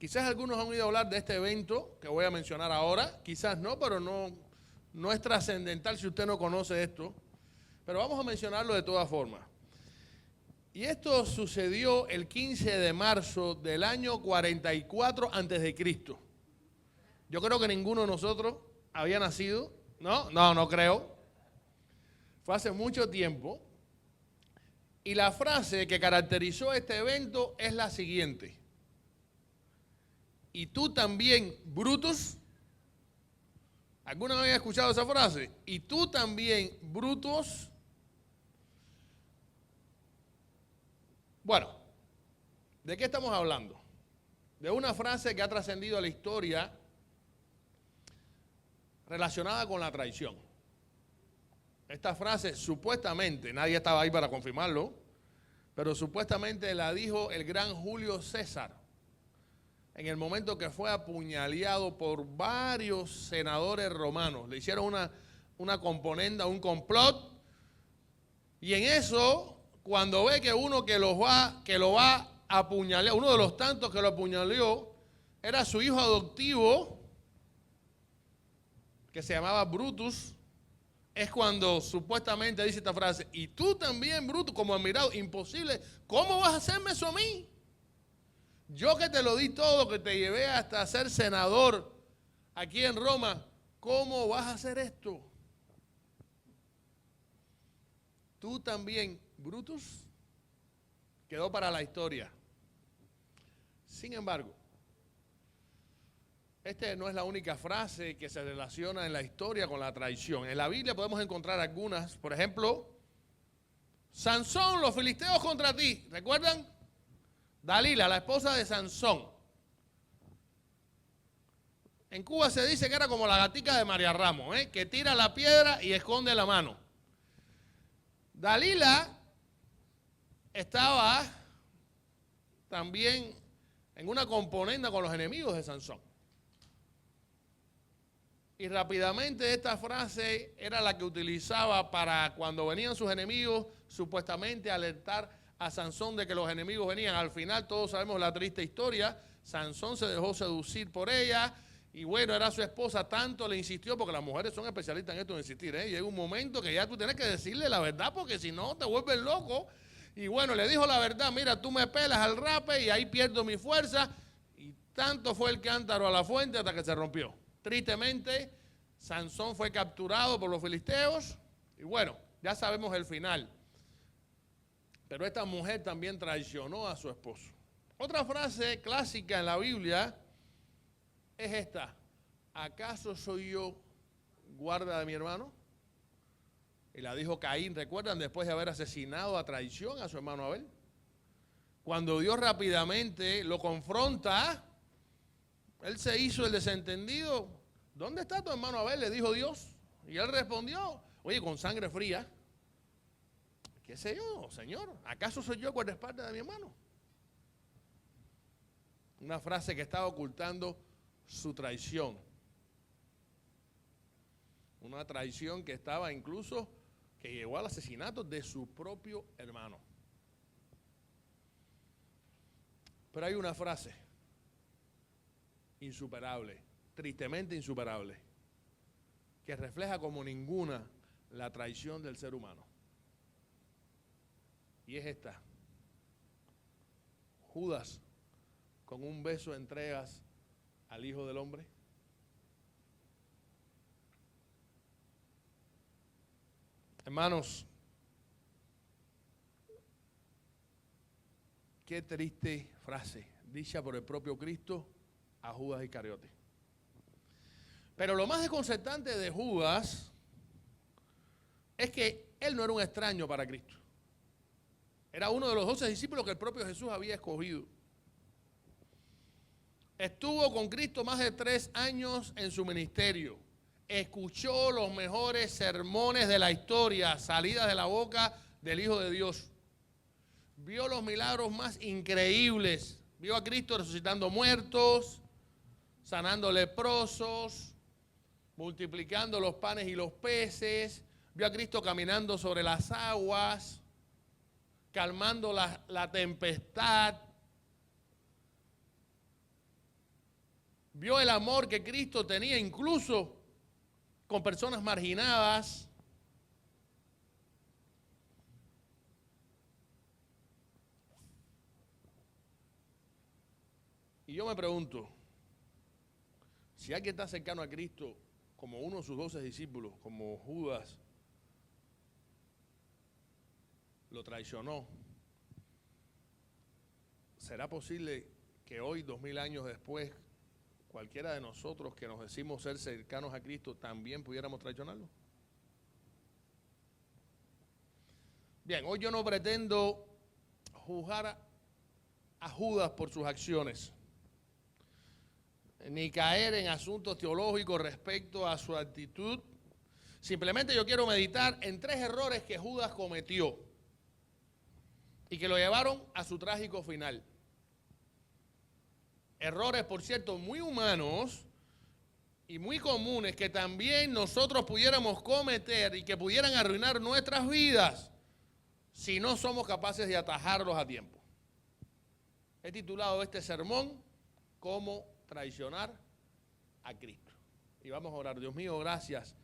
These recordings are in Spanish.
Quizás algunos han oído hablar de este evento que voy a mencionar ahora, quizás no, pero no es trascendental si usted no conoce esto, pero vamos a mencionarlo de todas formas. Y esto sucedió el 15 de marzo del año 44 antes de Cristo. Yo creo que ninguno de nosotros había nacido, no creo. Fue hace mucho tiempo. Y la frase que caracterizó este evento es la siguiente. Y tú también, Brutus. ¿Alguna vez había escuchado esa frase? Y tú también, Brutus. Bueno, ¿de qué estamos hablando? De una frase que ha trascendido a la historia relacionada con la traición. Esta frase supuestamente, nadie estaba ahí para confirmarlo, pero supuestamente la dijo el gran Julio César en el momento que fue apuñaleado por varios senadores romanos. Le hicieron una componenda, un complot, y en eso, cuando ve que uno que lo va a apuñalar, uno de los tantos que lo apuñaleó, era su hijo adoptivo, que se llamaba Brutus, es cuando supuestamente dice esta frase, y tú también, Brutus, como admirado, imposible, ¿cómo vas a hacerme eso a mí? Yo que te lo di todo, que te llevé hasta ser senador aquí en Roma, ¿cómo vas a hacer esto? Tú también, Brutus, quedó para la historia. Sin embargo, esta no es la única frase que se relaciona en la historia con la traición. En la Biblia podemos encontrar algunas, por ejemplo, Sansón, los filisteos contra ti, ¿recuerdan? Dalila, la esposa de Sansón. En Cuba se dice que era como la gatica de María Ramos, que tira la piedra y esconde la mano. Dalila estaba también en una componenda con los enemigos de Sansón. Y rápidamente esta frase era la que utilizaba para cuando venían sus enemigos, supuestamente alertar a Sansón de que los enemigos venían. Al final todos sabemos la triste historia. Sansón se dejó seducir por ella y bueno, era su esposa, tanto le insistió, porque las mujeres son especialistas en esto de insistir. Llega un momento que ya tú tienes que decirle la verdad porque si no te vuelves loco. Y bueno, le dijo la verdad, mira, tú me pelas al rape y ahí pierdo mi fuerza. Y tanto fue el cántaro a la fuente hasta que se rompió. Tristemente, Sansón fue capturado por los filisteos y bueno, ya sabemos el final. Pero esta mujer también traicionó a su esposo. Otra frase clásica en la Biblia es esta. ¿Acaso soy yo guarda de mi hermano? Y la dijo Caín, ¿recuerdan? Después de haber asesinado a traición a su hermano Abel. Cuando Dios rápidamente lo confronta, él se hizo el desentendido. ¿Dónde está tu hermano Abel? Le dijo Dios. Y él respondió, oye, con sangre fría. ¿Qué sé yo, Señor? ¿Acaso soy yo guardaespaldas de mi hermano? Una frase que estaba ocultando su traición. Una traición que estaba incluso, que llegó al asesinato de su propio hermano. Pero hay una frase insuperable, tristemente insuperable, que refleja como ninguna la traición del ser humano. Y es esta. Judas, con un beso entregas al Hijo del Hombre. Hermanos, qué triste frase, dicha por el propio Cristo a Judas Iscariote. Pero lo más desconcertante de Judas es que él no era un extraño para Cristo. Era uno de los 12 discípulos que el propio Jesús había escogido. Estuvo con Cristo más de 3 años en su ministerio. Escuchó los mejores sermones de la historia, salidas de la boca del Hijo de Dios. Vio los milagros más increíbles. Vio a Cristo resucitando muertos, sanando leprosos, multiplicando los panes y los peces. Vio a Cristo caminando sobre las aguas, calmando la tempestad. vio el amor que Cristo tenía incluso con personas marginadas. Y yo me pregunto, si alguien está cercano a Cristo, como uno de sus 12 discípulos, como Judas, lo traicionó, ¿será posible que hoy, 2000 años después, cualquiera de nosotros que nos decimos ser cercanos a Cristo también pudiéramos traicionarlo? Bien, hoy yo no pretendo juzgar a Judas por sus acciones, ni caer en asuntos teológicos respecto a su actitud. Simplemente yo quiero meditar en 3 errores que Judas cometió y que lo llevaron a su trágico final. Errores, por cierto, muy humanos y muy comunes que también nosotros pudiéramos cometer y que pudieran arruinar nuestras vidas si no somos capaces de atajarlos a tiempo. He titulado este sermón "Cómo traicionar a Cristo". Y vamos a orar. Dios mío, gracias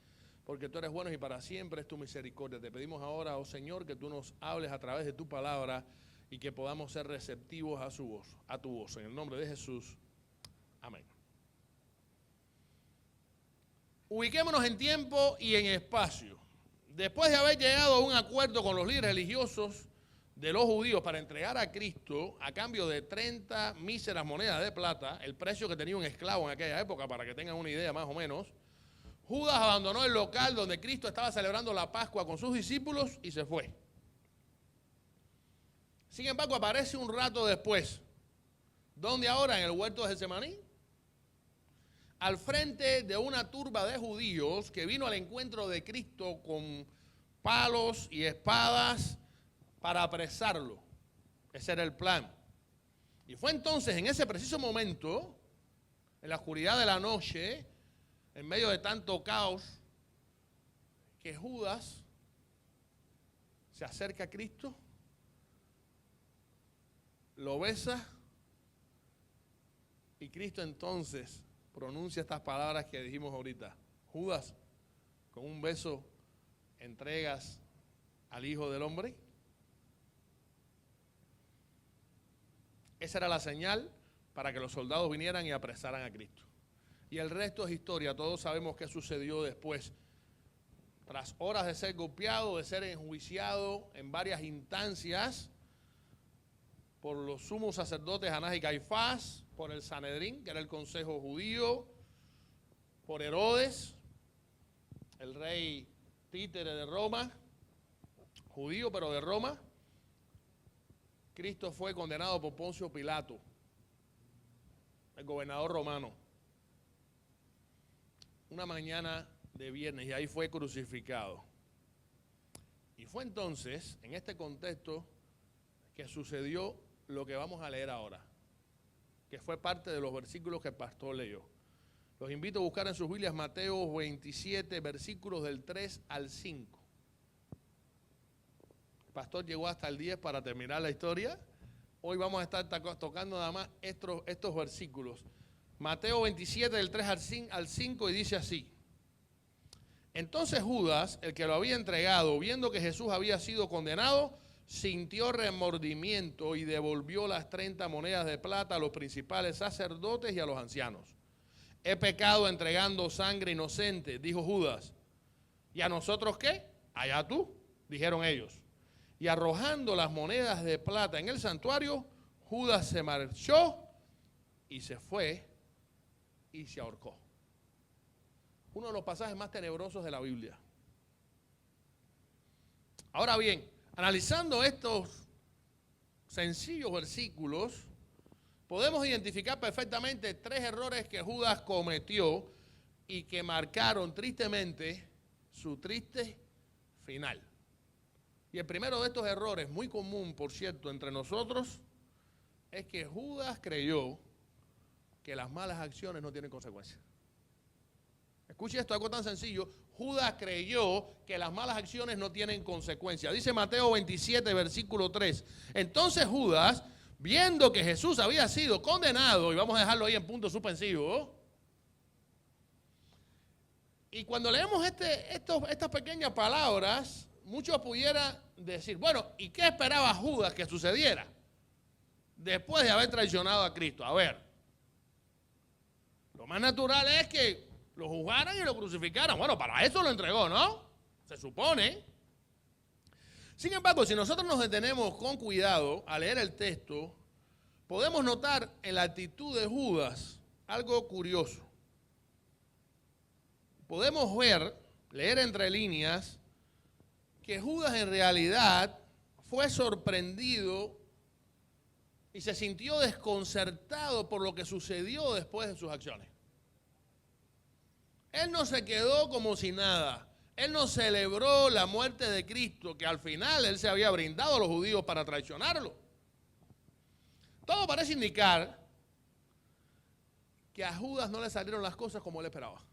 porque tú eres bueno y para siempre es tu misericordia. Te pedimos ahora, oh Señor, que tú nos hables a través de tu palabra y que podamos ser receptivos a su voz, a tu voz. En el nombre de Jesús. Amén. Ubiquémonos en tiempo y en espacio. Después de haber llegado a un acuerdo con los líderes religiosos de los judíos para entregar a Cristo a cambio de 30 míseras monedas de plata, el precio que tenía un esclavo en aquella época, para que tengan una idea más o menos, Judas abandonó el local donde Cristo estaba celebrando la Pascua con sus discípulos y se fue. Sin embargo, aparece un rato después. ¿Dónde ahora? En el huerto de Getsemaní. Al frente de una turba de judíos que vino al encuentro de Cristo con palos y espadas para apresarlo. Ese era el plan. Y fue entonces, en ese preciso momento, en la oscuridad de la noche, en medio de tanto caos, que Judas se acerca a Cristo, lo besa, y Cristo entonces pronuncia estas palabras que dijimos ahorita. Judas, con un beso entregas al Hijo del Hombre. Esa era la señal para que los soldados vinieran y apresaran a Cristo. Y el resto es historia. Todos sabemos qué sucedió después. Tras horas de ser golpeado, de ser enjuiciado en varias instancias por los sumos sacerdotes Anás y Caifás, por el Sanedrín, que era el consejo judío, por Herodes, el rey títere de Roma, judío pero de Roma. Cristo fue condenado por Poncio Pilato, el gobernador romano, una mañana de viernes, y ahí fue crucificado. Y fue entonces, en este contexto, que sucedió lo que vamos a leer ahora, que fue parte de los versículos que el pastor leyó. Los invito a buscar en sus Biblias Mateo 27, versículos del 3 al 5. El pastor llegó hasta el 10 para terminar la historia. Hoy vamos a estar tocando nada más estos versículos. Mateo 27, del 3 al 5, y dice así. Entonces Judas, el que lo había entregado, viendo que Jesús había sido condenado, sintió remordimiento y devolvió las 30 monedas de plata a los principales sacerdotes y a los ancianos. He pecado entregando sangre inocente, dijo Judas. ¿Y a nosotros qué? Allá tú, dijeron ellos. Y arrojando las monedas de plata en el santuario, Judas se marchó y se fue y se ahorcó. Uno de los pasajes más tenebrosos de la Biblia. Ahora bien, analizando estos sencillos versículos, podemos identificar perfectamente 3 errores que Judas cometió y que marcaron tristemente su triste final. Y el primero de estos errores, muy común, por cierto, entre nosotros, es que Judas creyó que las malas acciones no tienen consecuencias. Escuche esto, algo tan sencillo. Judas creyó que las malas acciones no tienen consecuencias. Dice Mateo 27, versículo 3. Entonces Judas, viendo que Jesús había sido condenado, y vamos a dejarlo ahí en punto suspensivo, Y cuando leemos estas pequeñas palabras, muchos pudieran decir, bueno, ¿y qué esperaba Judas que sucediera después de haber traicionado a Cristo? A ver, lo más natural es que lo juzgaran y lo crucificaran. Bueno, para eso lo entregó, ¿no? Se supone. Sin embargo, si nosotros nos detenemos con cuidado a leer el texto, podemos notar en la actitud de Judas algo curioso. Podemos leer entre líneas, que Judas en realidad fue sorprendido y se sintió desconcertado por lo que sucedió después de sus acciones. Él no se quedó como si nada. Él no celebró la muerte de Cristo, que al final él se había brindado a los judíos para traicionarlo. Todo parece indicar que a Judas no le salieron las cosas como él esperaba.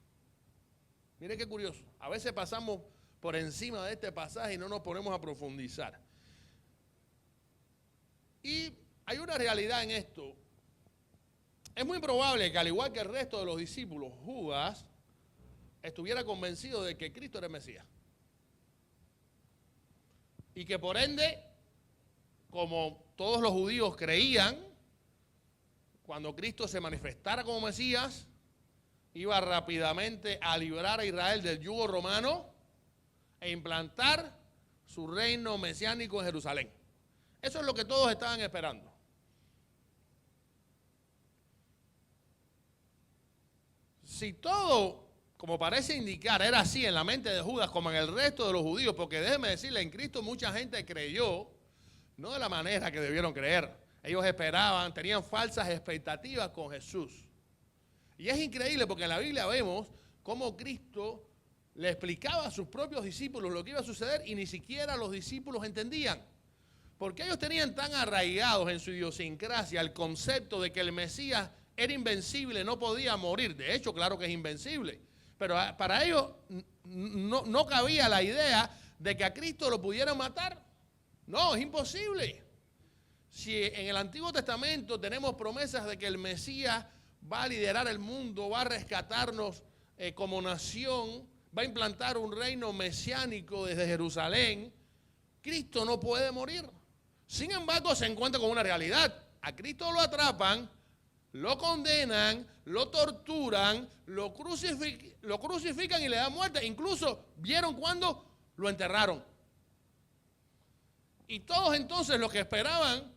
Mire qué curioso. A veces pasamos por encima de este pasaje y no nos ponemos a profundizar. Y hay una realidad en esto. Es muy probable que al igual que el resto de los discípulos, Judas estuviera convencido de que Cristo era el Mesías. Y que por ende, como todos los judíos creían, cuando Cristo se manifestara como Mesías, iba rápidamente a librar a Israel del yugo romano e implantar su reino mesiánico en Jerusalén. Eso es lo que todos estaban esperando. Si todo, como parece indicar, era así en la mente de Judas como en el resto de los judíos, porque déjeme decirle, en Cristo mucha gente creyó, no de la manera que debieron creer. Ellos esperaban, tenían falsas expectativas con Jesús. Y es increíble porque en la Biblia vemos cómo Cristo le explicaba a sus propios discípulos lo que iba a suceder y ni siquiera los discípulos entendían. Porque ellos tenían tan arraigados en su idiosincrasia el concepto de que el Mesías era invencible, no podía morir. De hecho, claro que es invencible. Pero para ellos no cabía la idea de que a Cristo lo pudieran matar. No, es imposible. Si en el Antiguo Testamento tenemos promesas de que el Mesías va a liderar el mundo, va a rescatarnos como nación, va a implantar un reino mesiánico desde Jerusalén, Cristo no puede morir. Sin embargo, se encuentra con una realidad. A Cristo lo atrapan, lo condenan, lo torturan, lo crucifican y le dan muerte. Incluso vieron cuando lo enterraron. Y todos entonces los que esperaban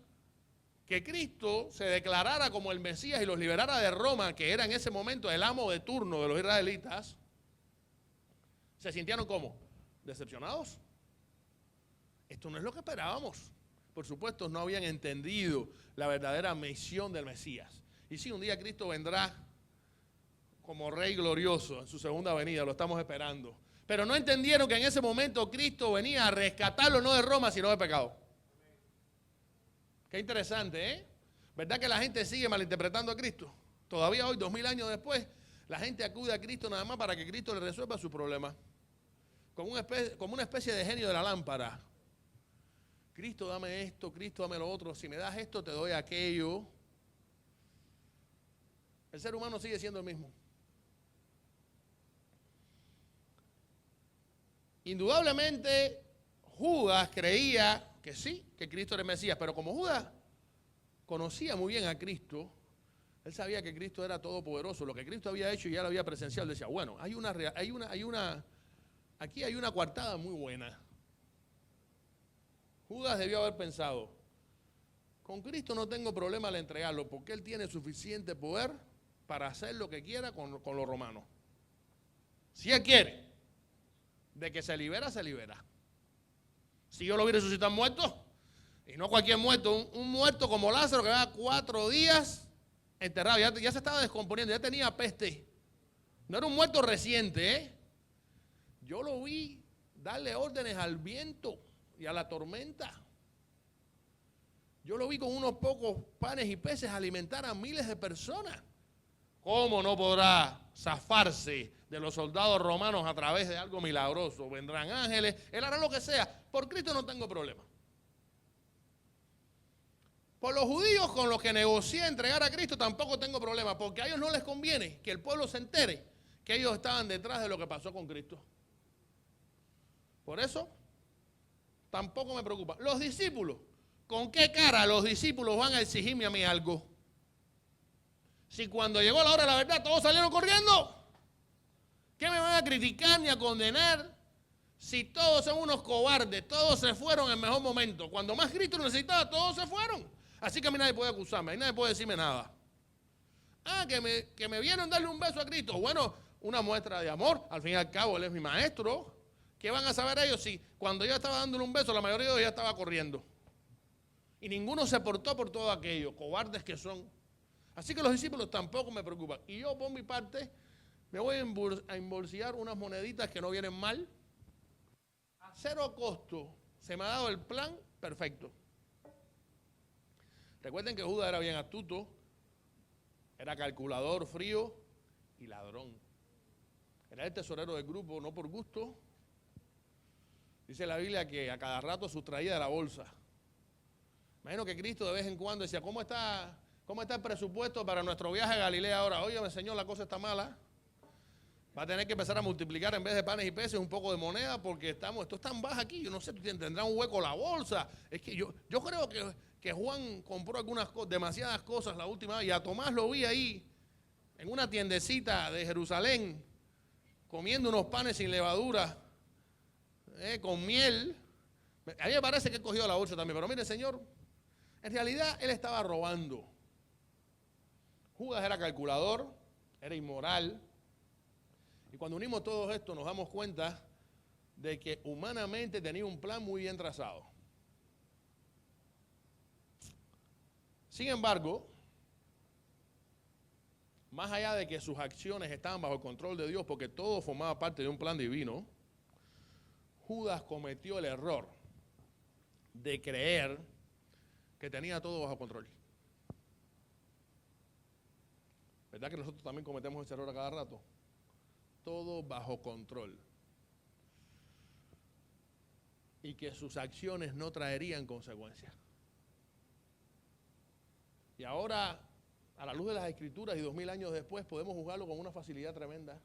que Cristo se declarara como el Mesías y los liberara de Roma, que era en ese momento el amo de turno de los israelitas, se sintieron como decepcionados. Esto no es lo que esperábamos. Por supuesto, no habían entendido la verdadera misión del Mesías. Y sí, un día Cristo vendrá como Rey glorioso en su segunda venida, lo estamos esperando. Pero no entendieron que en ese momento Cristo venía a rescatarlo no de Roma, sino de pecado. Qué interesante, ¿eh? ¿Verdad que la gente sigue malinterpretando a Cristo? Todavía hoy, 2000 años después, la gente acude a Cristo nada más para que Cristo le resuelva su problema. Como una especie de genio de la lámpara. Cristo, dame esto, Cristo, dame lo otro. Si me das esto, te doy aquello. El ser humano sigue siendo el mismo. Indudablemente, Judas creía que sí, que Cristo era el Mesías, pero como Judas conocía muy bien a Cristo, él sabía que Cristo era todopoderoso, lo que Cristo había hecho y ya lo había presenciado. Él decía, bueno, aquí hay una coartada muy buena. Judas debió haber pensado, con Cristo no tengo problema al entregarlo, porque él tiene suficiente poder para hacer lo que quiera con los romanos. Si él quiere, de que se libera, se libera. Si yo lo vi resucitar muerto, y no cualquier muerto, un muerto como Lázaro que va 4 días enterrado, ya se estaba descomponiendo, ya tenía peste. No era un muerto reciente, ¿eh? Yo lo vi darle órdenes al viento y a la tormenta. Yo lo vi con unos pocos panes y peces alimentar a miles de personas. ¿Cómo no podrá zafarse de los soldados romanos a través de algo milagroso? Vendrán ángeles, él hará lo que sea. Por Cristo no tengo problema. Por los judíos con los que negocié entregar a Cristo tampoco tengo problema, porque a ellos no les conviene que el pueblo se entere que ellos estaban detrás de lo que pasó con Cristo. Por eso, tampoco me preocupa. Los discípulos, ¿con qué cara los discípulos van a exigirme a mí algo? Si cuando llegó la hora de la verdad todos salieron corriendo, ¿qué me van a criticar ni a condenar? Si todos son unos cobardes, todos se fueron en el mejor momento. Cuando más Cristo necesitaba, todos se fueron. Así que a mí nadie puede acusarme, a mí nadie puede decirme nada. Que me vieron darle un beso a Cristo. Bueno, una muestra de amor. Al fin y al cabo, Él es mi maestro. ¿Qué van a saber ellos si cuando yo estaba dándole un beso, la mayoría de ellos ya estaba corriendo? Y ninguno se portó por todo aquello, cobardes que son. Así que los discípulos tampoco me preocupan. Y yo, por mi parte, me voy a embolsillar unas moneditas que no vienen mal. A cero costo se me ha dado el plan perfecto. Recuerden que Judas era bien astuto, era calculador, frío y ladrón. Era el tesorero del grupo, no por gusto. Dice la Biblia que a cada rato sustraía de la bolsa. Imagino que Cristo de vez en cuando decía, ¿cómo está el presupuesto para nuestro viaje a Galilea ahora? Óyeme, Señor, la cosa está mala. Va a tener que empezar a multiplicar en vez de panes y peces un poco de moneda porque esto es tan bajo aquí. Yo no sé, tendrá un hueco la bolsa. Es que yo creo que Juan compró demasiadas cosas la última vez y a Tomás lo vi ahí en una tiendecita de Jerusalén comiendo unos panes sin levadura, con miel. A mí me parece que él cogió la bolsa también, pero mire, Señor, en realidad él estaba robando. Judas era calculador, era inmoral. Y cuando unimos todo esto nos damos cuenta de que humanamente tenía un plan muy bien trazado. Sin embargo, más allá de que sus acciones estaban bajo el control de Dios, porque todo formaba parte de un plan divino, Judas cometió el error de creer que tenía todo bajo control. ¿Verdad que nosotros también cometemos ese error a cada rato? Todo bajo control. Y que sus acciones no traerían consecuencias. Y ahora, a la luz de las Escrituras y 2000 años después, podemos juzgarlo con una facilidad tremenda.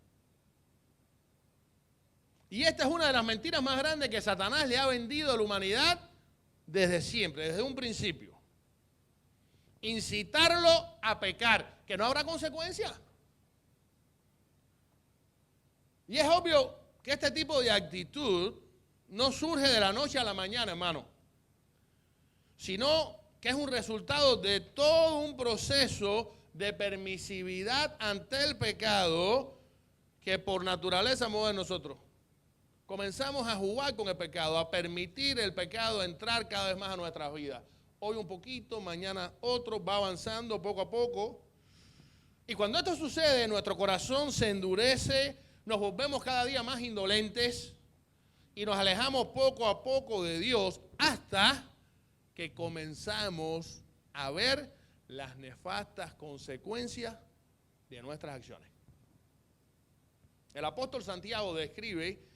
Y esta es una de las mentiras más grandes que Satanás le ha vendido a la humanidad desde siempre, desde un principio. Incitarlo a pecar, que no habrá consecuencias. Y es obvio que este tipo de actitud no surge de la noche a la mañana, hermano, sino que es un resultado de todo un proceso de permisividad ante el pecado que por naturaleza mueve en nosotros. Comenzamos a jugar con el pecado, a permitir el pecado entrar cada vez más a nuestras vidas. Hoy un poquito, mañana otro, va avanzando poco a poco. Y cuando esto sucede, nuestro corazón se endurece, nos volvemos cada día más indolentes y nos alejamos poco a poco de Dios hasta que comenzamos a ver las nefastas consecuencias de nuestras acciones. El apóstol Santiago describe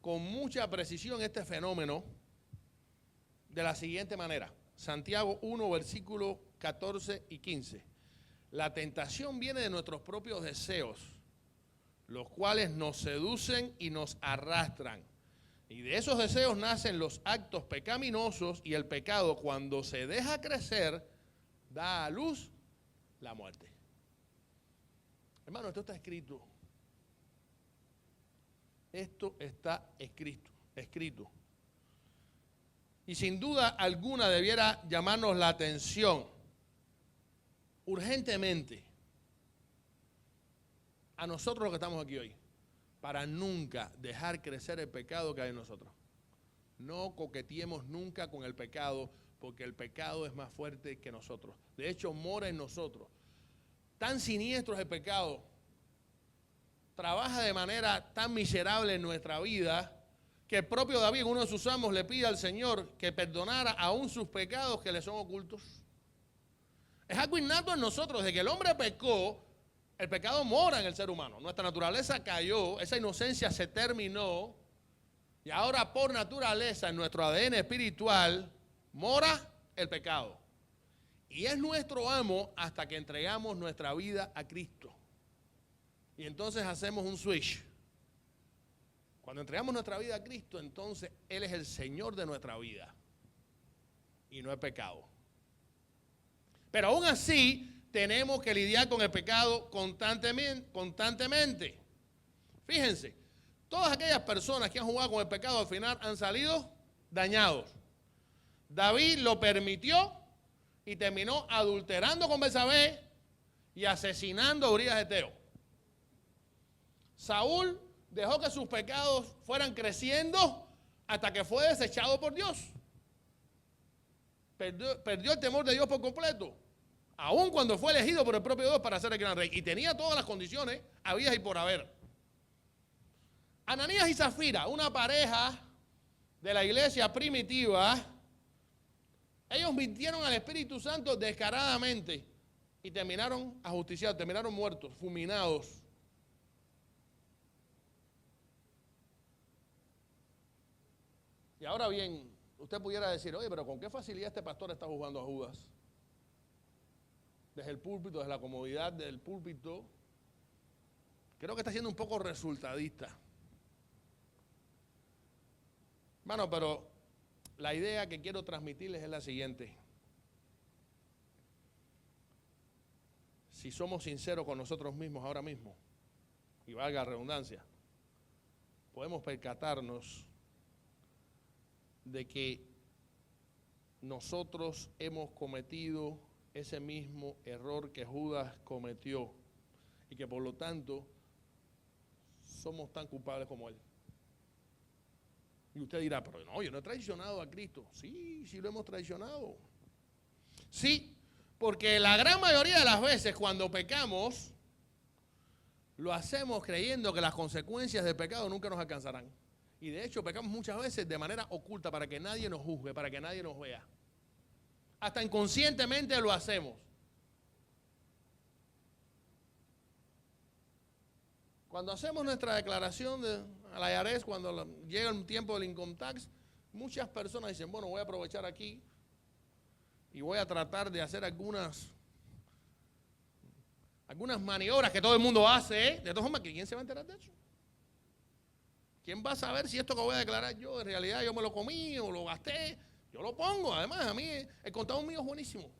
con mucha precisión este fenómeno de la siguiente manera. Santiago 1, versículos 14 y 15. La tentación viene de nuestros propios deseos, los cuales nos seducen y nos arrastran. Y de esos deseos nacen los actos pecaminosos y el pecado, cuando se deja crecer, da a luz la muerte. Hermano, esto está escrito. Esto está escrito. Y sin duda alguna debiera llamarnos la atención urgentemente a nosotros los que estamos aquí hoy, para nunca dejar crecer el pecado que hay en nosotros. No coqueteemos nunca con el pecado, porque el pecado es más fuerte que nosotros. De hecho, mora en nosotros. Tan siniestro es el pecado, trabaja de manera tan miserable en nuestra vida, que el propio David, en uno de sus salmos, le pide al Señor que perdonara aún sus pecados que le son ocultos. Es algo innato en nosotros. Desde que el hombre pecó, el pecado mora en el ser humano. Nuestra naturaleza cayó, esa inocencia se terminó, y ahora por naturaleza en nuestro ADN espiritual mora el pecado. Y es nuestro amo hasta que entregamos nuestra vida a Cristo. Y entonces hacemos un switch. Cuando entregamos nuestra vida a Cristo, entonces Él es el Señor de nuestra vida. Y no es pecado. Pero aún así, tenemos que lidiar con el pecado constantemente. Fíjense, todas aquellas personas que han jugado con el pecado al final han salido dañados. David lo permitió y terminó adulterando con Betsabé y asesinando a Urías Eteo. Saúl dejó que sus pecados fueran creciendo hasta que fue desechado por Dios. Perdió el temor de Dios por completo, aun cuando fue elegido por el propio Dios para ser el gran rey. Y tenía todas las condiciones habidas y por haber. Ananías y Zafira, una pareja de la iglesia primitiva, ellos mintieron al Espíritu Santo descaradamente y terminaron ajusticiados, terminaron muertos, fulminados. Y ahora bien, usted pudiera decir, oye, pero ¿con qué facilidad este pastor está juzgando a Judas? Desde el púlpito, desde la comodidad del púlpito. Creo que está siendo un poco resultadista. Bueno, pero la idea que quiero transmitirles es la siguiente. Si somos sinceros con nosotros mismos ahora mismo, y valga la redundancia, podemos percatarnos de que nosotros hemos cometido ese mismo error que Judas cometió y que por lo tanto somos tan culpables como él. Y usted dirá, pero no, yo no he traicionado a Cristo. Sí, sí lo hemos traicionado. Sí, porque la gran mayoría de las veces cuando pecamos, lo hacemos creyendo que las consecuencias del pecado nunca nos alcanzarán. Y de hecho pecamos muchas veces de manera oculta para que nadie nos juzgue, para que nadie nos vea. Hasta inconscientemente lo hacemos. Cuando hacemos nuestra declaración a la IRS, cuando llega el tiempo del income tax, muchas personas dicen, bueno, voy a aprovechar aquí y voy a tratar de hacer algunas maniobras que todo el mundo hace, ¿eh? De todas formas, ¿quién se va a enterar de eso? ¿Quién va a saber si esto que voy a declarar yo, en realidad yo me lo comí o lo gasté? Yo lo pongo. Además, a mí el contador mío es buenísimo.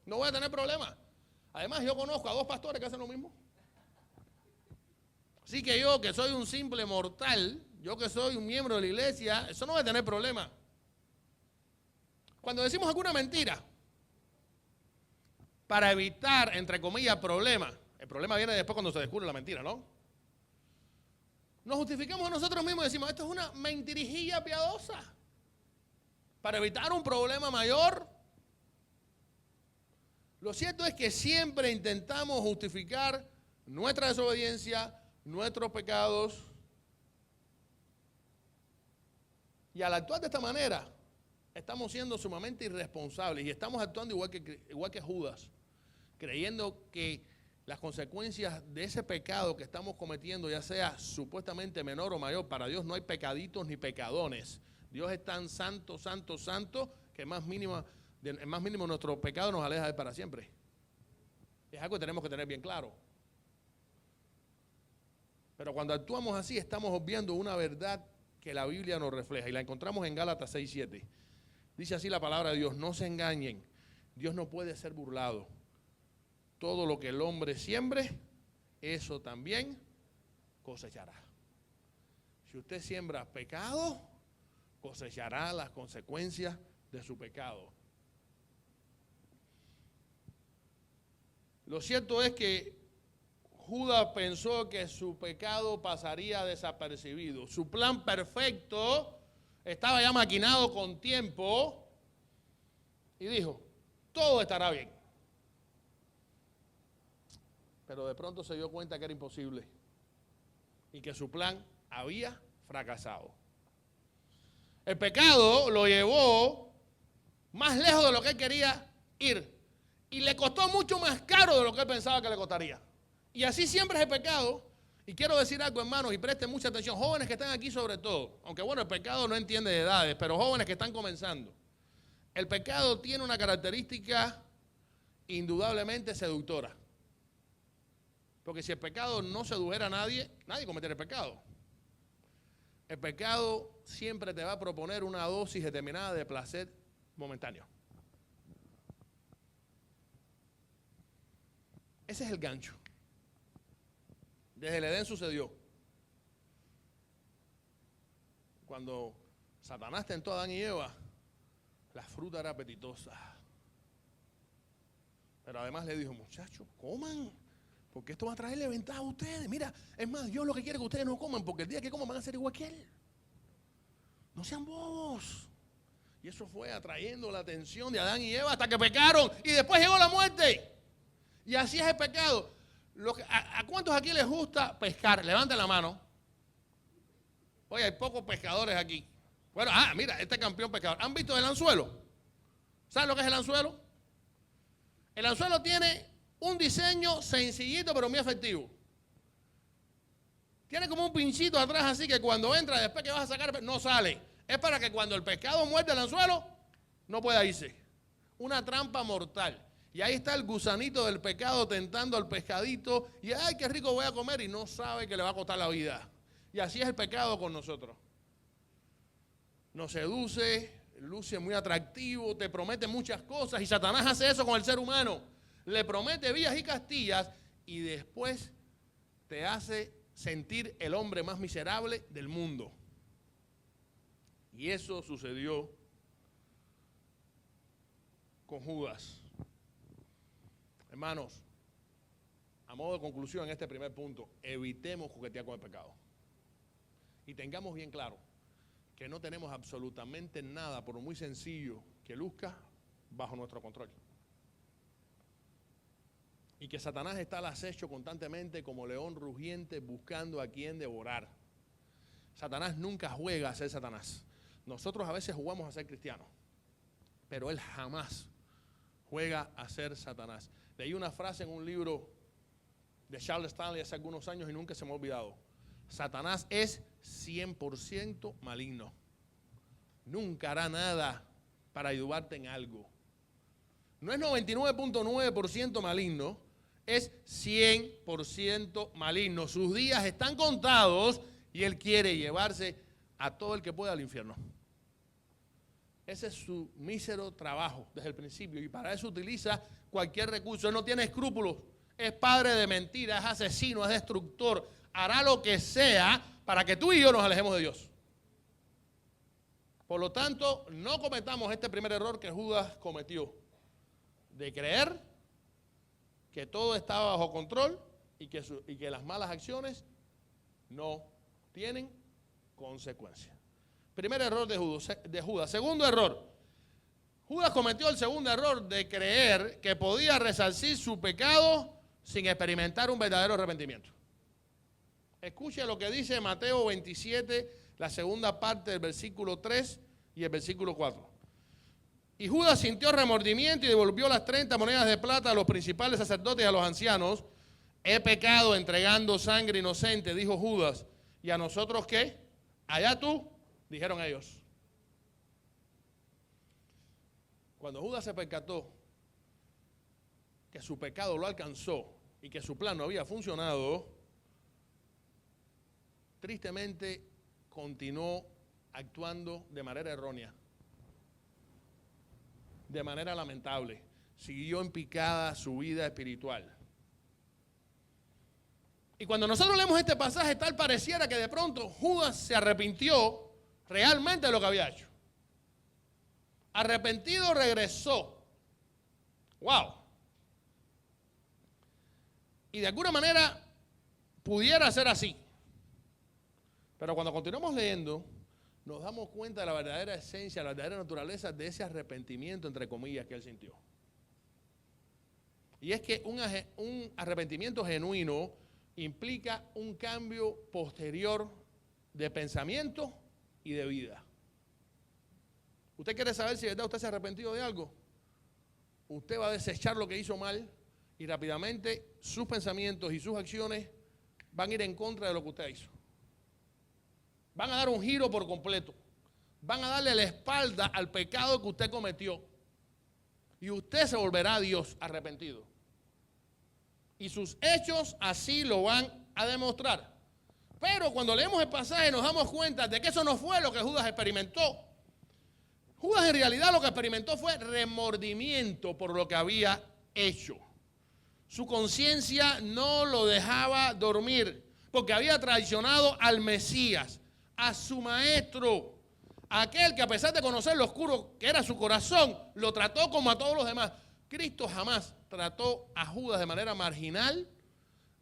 No voy a tener problema. Además, yo conozco a 2 pastores que hacen lo mismo. Así que yo, que soy un simple mortal, yo que soy un miembro de la iglesia, eso no va a tener problema. Cuando decimos alguna mentira, para evitar, entre comillas, problemas, el problema viene después cuando se descubre la mentira, ¿no? Nos justificamos a nosotros mismos y decimos, esto es una mentirijilla piadosa para evitar un problema mayor. Lo cierto es que siempre intentamos justificar nuestra desobediencia, nuestros pecados. Y al actuar de esta manera, estamos siendo sumamente irresponsables y estamos actuando igual que Judas, creyendo que las consecuencias de ese pecado que estamos cometiendo, ya sea supuestamente menor o mayor, para Dios no hay pecaditos ni pecadones. Dios es tan santo, santo, santo, que el más mínimo nuestro pecado nos aleja de él para siempre. Es algo que tenemos que tener bien claro. Pero cuando actuamos así, estamos obviando una verdad que la Biblia nos refleja. Y la encontramos en Gálatas 6:7. Dice así la palabra de Dios, no se engañen. Dios no puede ser burlado. Todo lo que el hombre siembre, eso también cosechará. Si usted siembra pecado, cosechará las consecuencias de su pecado. Lo cierto es que Judas pensó que su pecado pasaría desapercibido. Su plan perfecto estaba ya maquinado con tiempo y dijo, todo estará bien. Pero de pronto se dio cuenta que era imposible y que su plan había fracasado. El pecado lo llevó más lejos de lo que él quería ir y le costó mucho más caro de lo que él pensaba que le costaría. Y así siempre es el pecado. Y quiero decir algo, hermanos, y presten mucha atención, jóvenes que están aquí sobre todo, aunque bueno, el pecado no entiende de edades, pero jóvenes que están comenzando. El pecado tiene una característica indudablemente seductora. Porque si el pecado no sedujera a nadie, nadie cometería el pecado. El pecado siempre te va a proponer una dosis determinada de placer momentáneo. Ese es el gancho. Desde el Edén sucedió. Cuando Satanás tentó a Adán y Eva, la fruta era apetitosa. Pero además le dijo, muchachos, coman, porque esto va a traerle ventaja a ustedes. Mira, es más, Dios lo que quiere es que ustedes no coman, porque el día que coman van a ser igual que Él. No sean bobos. Y eso fue atrayendo la atención de Adán y Eva hasta que pecaron y después llegó la muerte. Y así es el pecado. ¿A cuántos aquí les gusta pescar? Levanten la mano. Oye, hay pocos pescadores aquí. Bueno, mira, este campeón pescador. ¿Han visto el anzuelo? ¿Saben lo que es el anzuelo? El anzuelo tiene un diseño sencillito pero muy efectivo. Tiene como un pinchito atrás así que cuando entra, después que vas a sacar, no sale. Es para que cuando el pescado muerde el anzuelo, no pueda irse. Una trampa mortal. Y ahí está el gusanito del pecado tentando al pescadito. Y ¡ay, qué rico voy a comer! Y no sabe que le va a costar la vida. Y así es el pecado con nosotros. Nos seduce, luce muy atractivo, te promete muchas cosas. Y Satanás hace eso con el ser humano. Le promete vías y castillas y después te hace sentir el hombre más miserable del mundo. Y eso sucedió con Judas. Hermanos, a modo de conclusión en este primer punto, evitemos coquetear con el pecado. Y tengamos bien claro que no tenemos absolutamente nada, por muy sencillo que luzca, bajo nuestro control. Y que Satanás está al acecho constantemente como león rugiente buscando a quien devorar. Satanás nunca juega a ser Satanás. Nosotros a veces jugamos a ser cristianos, pero él jamás juega a ser Satanás. Leí una frase en un libro de Charles Stanley hace algunos años y nunca se me ha olvidado. Satanás es 100% maligno. Nunca hará nada para ayudarte en algo. No es 99.9% maligno, es 100% maligno. Sus días están contados y él quiere llevarse a todo el que pueda al infierno. Ese es su mísero trabajo desde el principio y para eso utiliza cualquier recurso. Él no tiene escrúpulos, es padre de mentiras, es asesino, es destructor. Hará lo que sea para que tú y yo nos alejemos de Dios. Por lo tanto, no cometamos este primer error que Judas cometió, de creer que todo estaba bajo control y que las malas acciones no tienen consecuencias. Primer error de Judas. Segundo error. Judas cometió el segundo error de creer que podía resarcir su pecado sin experimentar un verdadero arrepentimiento. Escuche lo que dice Mateo 27, la segunda parte del versículo 3 y el versículo 4. Y Judas sintió remordimiento y devolvió las 30 monedas de plata a los principales sacerdotes y a los ancianos. He pecado entregando sangre inocente, dijo Judas. ¿Y a nosotros qué? Allá tú, dijeron ellos. Cuando Judas se percató que su pecado lo alcanzó y que su plan no había funcionado, tristemente continuó actuando de manera errónea, de manera lamentable. Siguió en picada su vida espiritual. Y cuando nosotros leemos este pasaje, tal pareciera que de pronto Judas se arrepintió realmente de lo que había hecho. Arrepentido regresó. ¡Wow! Y de alguna manera pudiera ser así. Pero cuando continuamos leyendo, nos damos cuenta de la verdadera esencia, la verdadera naturaleza de ese arrepentimiento, entre comillas, que él sintió. Y es que un arrepentimiento genuino implica un cambio posterior de pensamiento y de vida. ¿Usted quiere saber si de verdad usted se ha arrepentido de algo? Usted va a desechar lo que hizo mal y rápidamente sus pensamientos y sus acciones van a ir en contra de lo que usted hizo. Van a dar un giro por completo. Van a darle la espalda al pecado que usted cometió. Y usted se volverá a Dios arrepentido. Y sus hechos así lo van a demostrar. Pero cuando leemos el pasaje nos damos cuenta de que eso no fue lo que Judas experimentó. Judas en realidad lo que experimentó fue remordimiento por lo que había hecho. Su conciencia no lo dejaba dormir porque había traicionado al Mesías, a su maestro, aquel que a pesar de conocer lo oscuro que era su corazón, lo trató como a todos los demás. Cristo jamás trató a Judas de manera marginal,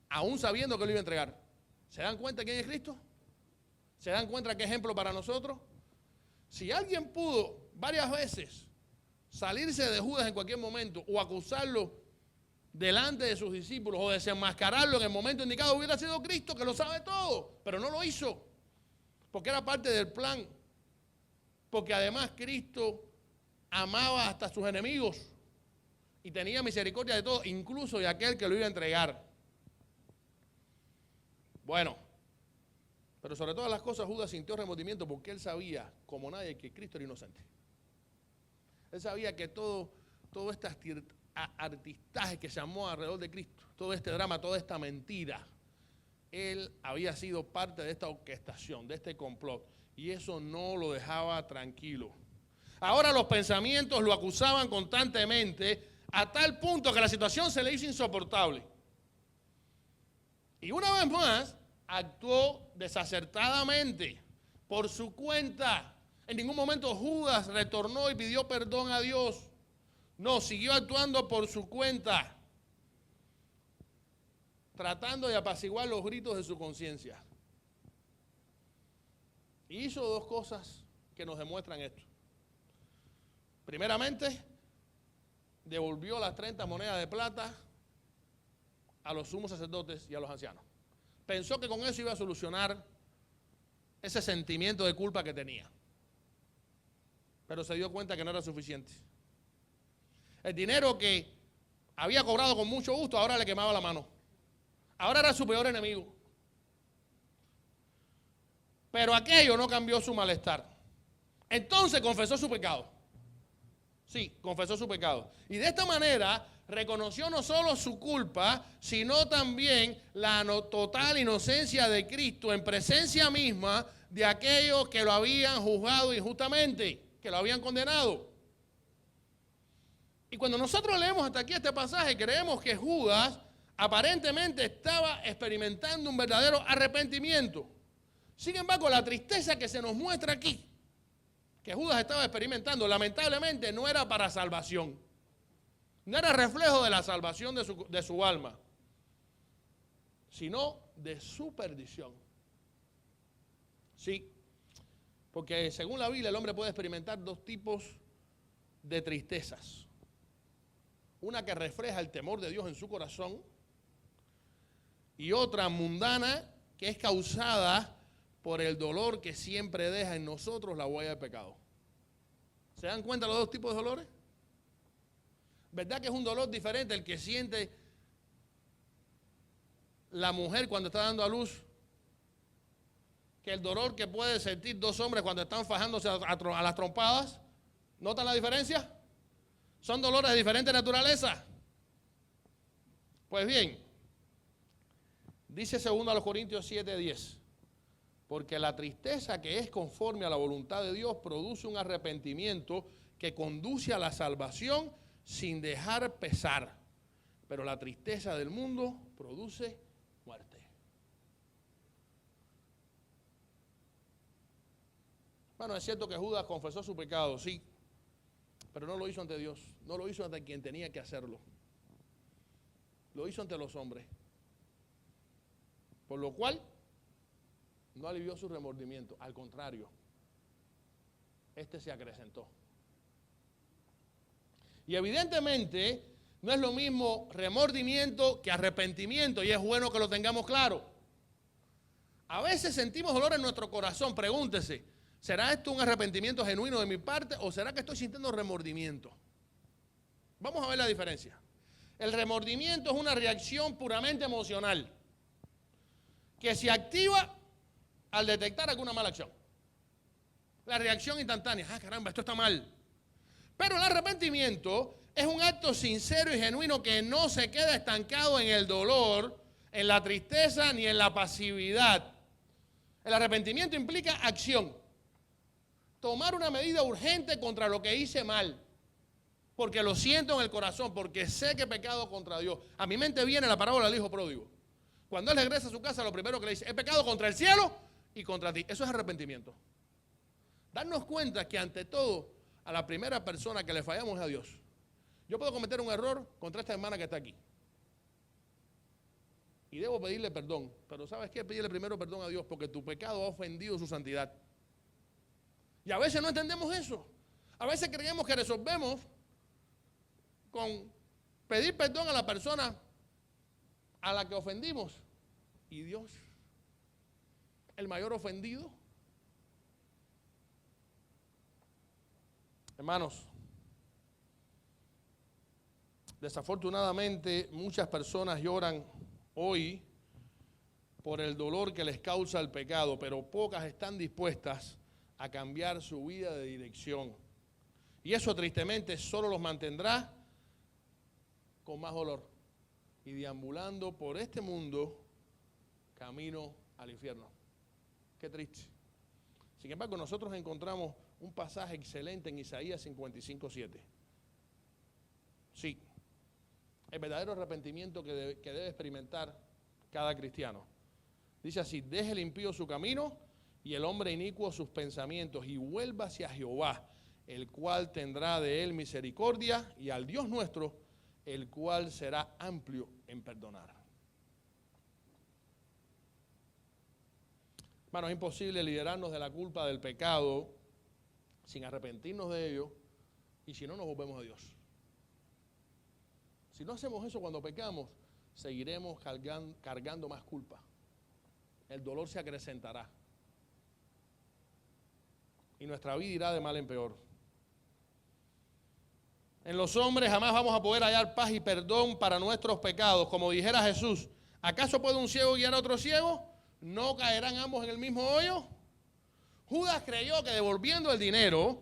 aún sabiendo que lo iba a entregar. ¿Se dan cuenta quién es Cristo? ¿Se dan cuenta qué ejemplo para nosotros? Si alguien pudo varias veces salirse de Judas en cualquier momento o acusarlo delante de sus discípulos o desenmascararlo en el momento indicado, hubiera sido Cristo, que lo sabe todo, pero no lo hizo, porque era parte del plan, porque además Cristo amaba hasta a sus enemigos y tenía misericordia de todos, incluso de aquel que lo iba a entregar. Bueno, pero sobre todas las cosas Judas sintió remordimiento porque él sabía, como nadie, que Cristo era inocente. Él sabía que todo este artistaje que se armó alrededor de Cristo, todo este drama, toda esta mentira, él había sido parte de esta orquestación, de este complot, y eso no lo dejaba tranquilo. Ahora los pensamientos lo acusaban constantemente a tal punto que la situación se le hizo insoportable. Y una vez más, actuó desacertadamente, por su cuenta. En ningún momento Judas retornó y pidió perdón a Dios. No, siguió actuando por su cuenta, tratando de apaciguar los gritos de su conciencia. Y hizo dos cosas que nos demuestran esto. Primeramente, devolvió las 30 monedas de plata a los sumos sacerdotes y a los ancianos. Pensó que con eso iba a solucionar ese sentimiento de culpa que tenía. Pero se dio cuenta que no era suficiente. El dinero que había cobrado con mucho gusto ahora le quemaba la mano. Ahora era su peor enemigo. Pero aquello no cambió su malestar. Entonces confesó su pecado. Sí, confesó su pecado. Y de esta manera reconoció no solo su culpa, sino también la total inocencia de Cristo en presencia misma de aquellos que lo habían juzgado injustamente, que lo habían condenado. Y cuando nosotros leemos hasta aquí este pasaje, creemos que Judas aparentemente estaba experimentando un verdadero arrepentimiento. Sin embargo, la tristeza que se nos muestra aquí, que Judas estaba experimentando, lamentablemente no era para salvación. No era reflejo de la salvación de su alma, sino de su perdición. Sí, porque según la Biblia el hombre puede experimentar dos tipos de tristezas. Una que refleja el temor de Dios en su corazón y otra mundana que es causada por el dolor que siempre deja en nosotros la huella del pecado. ¿Se dan cuenta los dos tipos de dolores? ¿Verdad que es un dolor diferente el que siente la mujer cuando está dando a luz que el dolor que puede sentir dos hombres cuando están fajándose a las trompadas? ¿Notan la diferencia? Son dolores de diferente naturaleza. Pues bien, dice 2 Corintios 7:10, porque la tristeza que es conforme a la voluntad de Dios produce un arrepentimiento que conduce a la salvación sin dejar pesar, pero la tristeza del mundo produce muerte. Bueno, es cierto que Judas confesó su pecado, sí, pero no lo hizo ante Dios, no lo hizo ante quien tenía que hacerlo, lo hizo ante los hombres, por lo cual no alivió su remordimiento, al contrario, este se acrecentó. Y evidentemente no es lo mismo remordimiento que arrepentimiento, y es bueno que lo tengamos claro. A veces sentimos dolor en nuestro corazón. Pregúntese, ¿será esto un arrepentimiento genuino de mi parte o será que estoy sintiendo remordimiento? Vamos a ver la diferencia. El remordimiento es una reacción puramente emocional que se activa al detectar alguna mala acción. La reacción instantánea, caramba, esto está mal. Pero el arrepentimiento Es un acto sincero y genuino que no se queda estancado en el dolor, en la tristeza ni en la pasividad. El arrepentimiento implica acción. Tomar una medida urgente contra lo que hice mal. Porque lo siento en el corazón, porque sé que he pecado contra Dios. A mi mente viene la parábola del hijo pródigo. Cuando él regresa a su casa, lo primero que le dice, he pecado contra el cielo y contra ti. Eso es arrepentimiento. Darnos cuenta que ante todo, a la primera persona que le fallamos es a Dios. Yo puedo cometer un error contra esta hermana que está aquí. Y debo pedirle perdón. Pero ¿sabes qué? Pedirle primero perdón a Dios porque tu pecado ha ofendido su santidad. Y a veces no entendemos eso. A veces creemos que resolvemos con pedir perdón a la persona a la que ofendimos. ¿Y Dios? ¿El mayor ofendido? Hermanos, desafortunadamente muchas personas lloran hoy por el dolor que les causa el pecado, pero pocas están dispuestas a cambiar su vida de dirección. Y eso tristemente solo los mantendrá con más dolor y deambulando por este mundo camino al infierno. Qué triste. Sin embargo, nosotros encontramos un pasaje excelente en Isaías 55:7. Sí, el verdadero arrepentimiento que debe experimentar cada cristiano. Dice así, deje el impío su camino y el hombre inicuo sus pensamientos y vuelva hacia Jehová, el cual tendrá de él misericordia, y al Dios nuestro, el cual será amplio en perdonar. Hermano, es imposible liberarnos de la culpa del pecado sin arrepentirnos de ello y si no nos volvemos a Dios. Si no hacemos eso cuando pecamos, seguiremos cargando más culpa. El dolor se acrecentará y nuestra vida irá de mal en peor. En los hombres jamás vamos a poder hallar paz y perdón para nuestros pecados. Como dijera Jesús, ¿acaso puede un ciego guiar a otro ciego? ¿No caerán ambos en el mismo hoyo? Judas creyó que devolviendo el dinero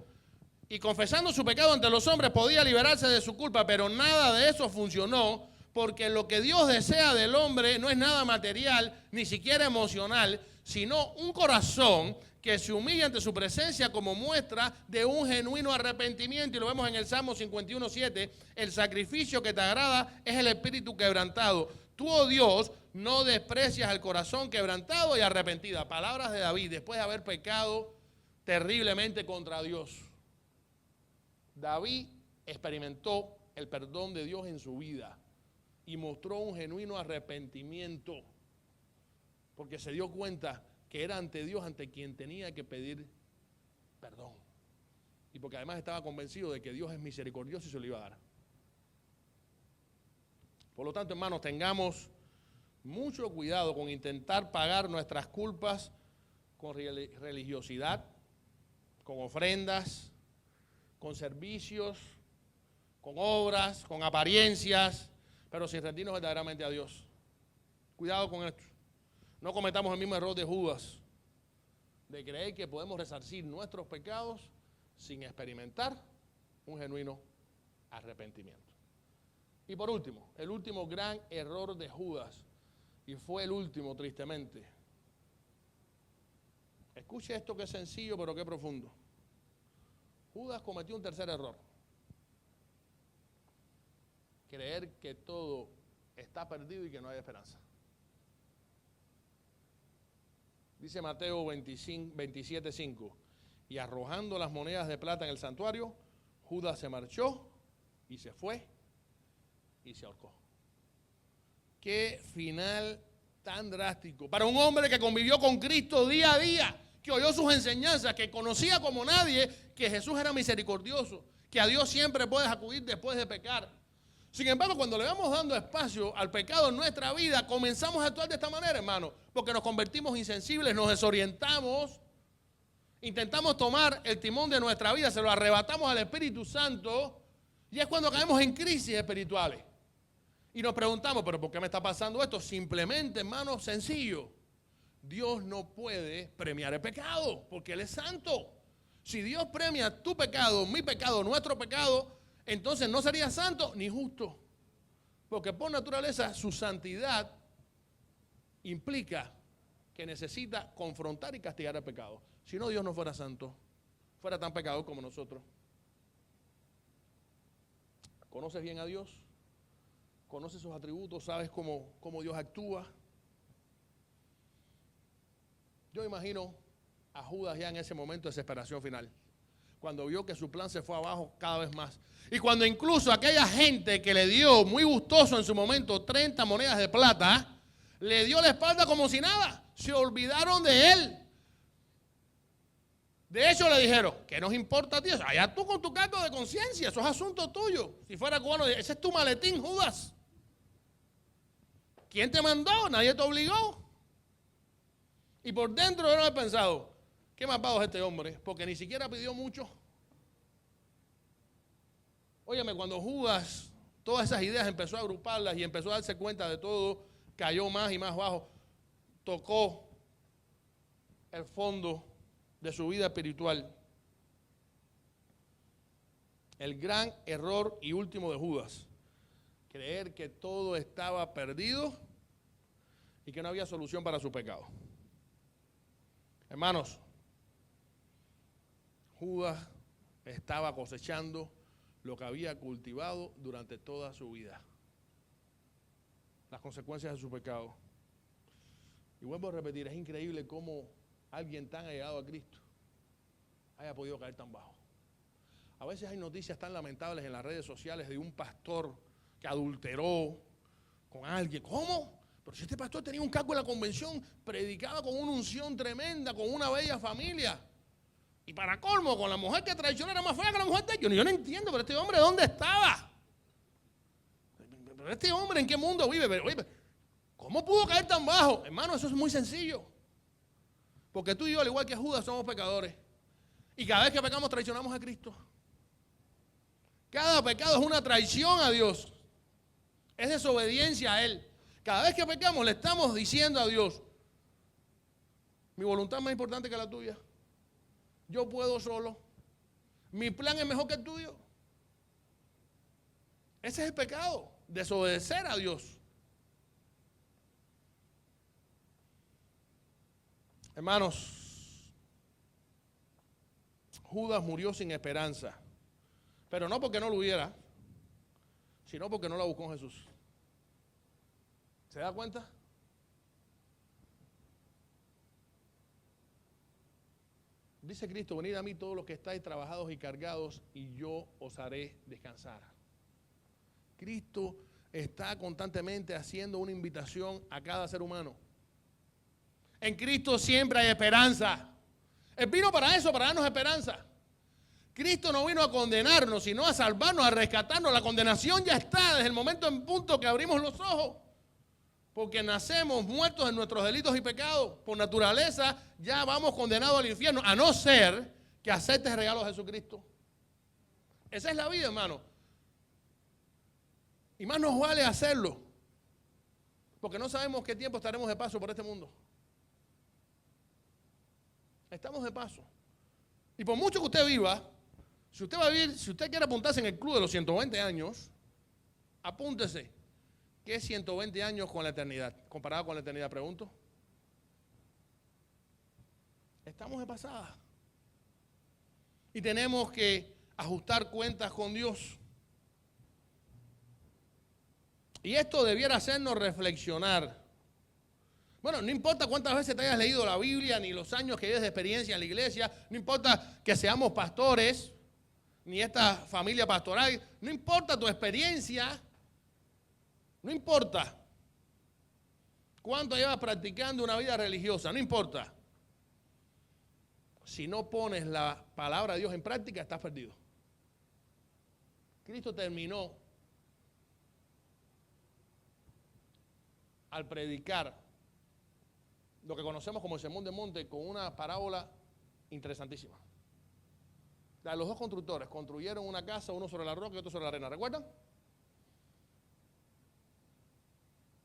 y confesando su pecado ante los hombres podía liberarse de su culpa, pero nada de eso funcionó, porque lo que Dios desea del hombre no es nada material, ni siquiera emocional, sino un corazón que se humilla ante su presencia como muestra de un genuino arrepentimiento. Y lo vemos en el Salmo 51:7, el sacrificio que te agrada es el espíritu quebrantado. Tú, oh Dios, no desprecias el corazón quebrantado y arrepentido. Palabras de David, después de haber pecado terriblemente contra Dios. David experimentó el perdón de Dios en su vida y mostró un genuino arrepentimiento porque se dio cuenta que era ante Dios ante quien tenía que pedir perdón. Y porque además estaba convencido de que Dios es misericordioso y se lo iba a dar. Por lo tanto, hermanos, tengamos mucho cuidado con intentar pagar nuestras culpas con religiosidad, con ofrendas, con servicios, con obras, con apariencias, pero sin rendirnos verdaderamente a Dios. Cuidado con esto. No cometamos el mismo error de Judas, de creer que podemos resarcir nuestros pecados sin experimentar un genuino arrepentimiento. Y por último, el último gran error de Judas, y fue el último tristemente. Escuche esto que es sencillo pero que profundo. Judas cometió un tercer error. Creer que todo está perdido y que no hay esperanza. Dice Mateo 27:5, y arrojando las monedas de plata en el santuario, Judas se marchó y se fue y se ahorcó. Qué final tan drástico. Para un hombre que convivió con Cristo día a día, que oyó sus enseñanzas, que conocía como nadie que Jesús era misericordioso, que a Dios siempre puedes acudir después de pecar. Sin embargo, cuando le vamos dando espacio al pecado en nuestra vida, comenzamos a actuar de esta manera, hermano, porque nos convertimos insensibles, nos desorientamos, intentamos tomar el timón de nuestra vida, se lo arrebatamos al Espíritu Santo, y es cuando caemos en crisis espirituales. Y nos preguntamos, ¿pero por qué me está pasando esto? Simplemente, hermano, sencillo. Dios no puede premiar el pecado, porque Él es santo. Si Dios premia tu pecado, mi pecado, nuestro pecado, entonces no sería santo ni justo. Porque por naturaleza su santidad implica que necesita confrontar y castigar el pecado. Si no, Dios no fuera santo, fuera tan pecador como nosotros. ¿Conoces bien a Dios? ¿Conoces sus atributos? ¿Sabes cómo Dios actúa? Yo imagino a Judas ya en ese momento de desesperación final, cuando vio que su plan se fue abajo cada vez más. Y cuando incluso aquella gente que le dio, muy gustoso en su momento, 30 monedas de plata, le dio la espalda como si nada. Se olvidaron de él. De hecho le dijeron, ¿qué nos importa a ti? Allá tú con tu cargo de conciencia, eso es asunto tuyo. Si fuera cubano, ese es tu maletín, Judas. ¿Quién te mandó? Nadie te obligó. Y por dentro yo no he pensado, ¿qué más vago es este hombre? Porque ni siquiera pidió mucho. Óyeme, cuando Judas todas esas ideas empezó a agruparlas y empezó a darse cuenta de todo, cayó más y más bajo, tocó el fondo de su vida espiritual. El gran error y último de Judas, creer que todo estaba perdido y que no había solución para su pecado. Hermanos, Judas estaba cosechando lo que había cultivado durante toda su vida. Las consecuencias de su pecado. Y vuelvo a repetir, es increíble cómo alguien tan allegado a Cristo haya podido caer tan bajo. A veces hay noticias tan lamentables en las redes sociales de un pastor que adulteró con alguien. ¿Cómo? Pero si este pastor tenía un cargo en la convención, predicaba con una unción tremenda, con una bella familia. Y para colmo, con la mujer que traicionó era más fea que la mujer de ellos. Yo no entiendo, pero este hombre, ¿dónde estaba? Pero este hombre, ¿en qué mundo vive? Pero, oye, ¿cómo pudo caer tan bajo? Hermano, eso es muy sencillo. Porque tú y yo, al igual que Judas, somos pecadores. Y cada vez que pecamos, traicionamos a Cristo. Cada pecado es una traición a Dios. Es desobediencia a Él. Cada vez que pecamos, le estamos diciendo a Dios, mi voluntad es más importante que la tuya. Yo puedo solo. Mi plan es mejor que el tuyo. Ese es el pecado, desobedecer a Dios. Hermanos, Judas murió sin esperanza, pero no porque no lo hubiera, sino porque no la buscó en Jesús. ¿Se da cuenta? Dice Cristo, venid a mí todos los que estáis trabajados y cargados, y yo os haré descansar. Cristo está constantemente haciendo una invitación a cada ser humano. En Cristo siempre hay esperanza. Él vino para eso, para darnos esperanza. Cristo no vino a condenarnos, sino a salvarnos, a rescatarnos. La condenación ya está desde el momento en punto que abrimos los ojos. Porque nacemos muertos en nuestros delitos y pecados. Por naturaleza ya vamos condenados al infierno, a no ser que aceptes el regalo de Jesucristo. Esa es la vida, hermano. Y más nos vale hacerlo. Porque no sabemos qué tiempo estaremos de paso por este mundo. Estamos de paso. Y por mucho que usted viva, si usted va a vivir, si usted quiere apuntarse en el club de los 120 años, apúntese. ¿Qué es 120 años con la eternidad? Comparado con la eternidad, pregunto. Estamos de pasada. Y tenemos que ajustar cuentas con Dios. Y esto debiera hacernos reflexionar. Bueno, no importa cuántas veces te hayas leído la Biblia, ni los años que lleves de experiencia en la iglesia, no importa que seamos pastores, ni esta familia pastoral, no importa tu experiencia. No importa cuánto llevas practicando una vida religiosa, no importa. Si no pones la palabra de Dios en práctica, estás perdido. Cristo terminó al predicar lo que conocemos como el Sermón del Monte con una parábola interesantísima. Los dos constructores construyeron una casa, uno sobre la roca y otro sobre la arena, ¿recuerdan?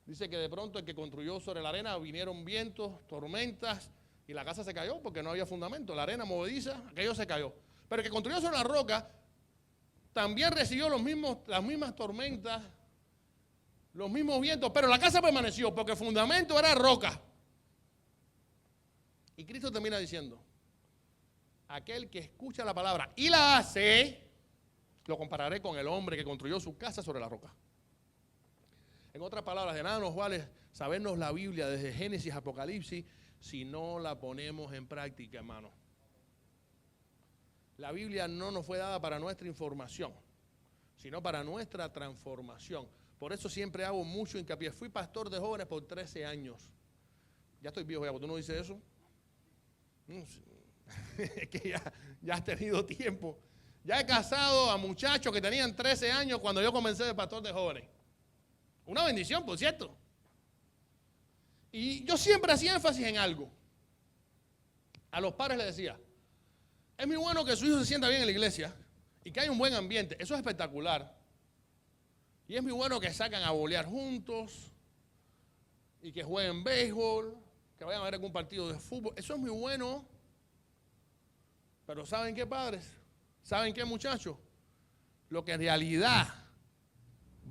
Dice que de pronto el que construyó sobre la arena vinieron vientos, tormentas y la casa se cayó porque no había fundamento. La arena movediza, aquello se cayó. Pero el que construyó sobre la roca también recibió las mismas tormentas, los mismos vientos, pero la casa permaneció porque el fundamento era roca. Y Cristo termina diciendo, aquel que escucha la palabra y la hace, lo compararé con el hombre que construyó su casa sobre la roca. En otras palabras, de nada nos vale sabernos la Biblia desde Génesis a Apocalipsis si no la ponemos en práctica, hermano. La Biblia no nos fue dada para nuestra información, sino para nuestra transformación. Por eso siempre hago mucho hincapié. Fui pastor de jóvenes por 13 años. Ya estoy viejo, ¿tú no dices eso? Es que ya has tenido tiempo. Ya he casado a muchachos que tenían 13 años cuando yo comencé de pastor de jóvenes. Una bendición, por cierto. Y yo siempre hacía énfasis en algo. A los padres les decía, es muy bueno que su hijo se sienta bien en la iglesia y que haya un buen ambiente. Eso es espectacular. Y es muy bueno que sacan a bolear juntos y que jueguen béisbol, que vayan a ver algún partido de fútbol. Eso es muy bueno. Pero ¿saben qué, padres? ¿Saben qué, muchachos? Lo que en realidad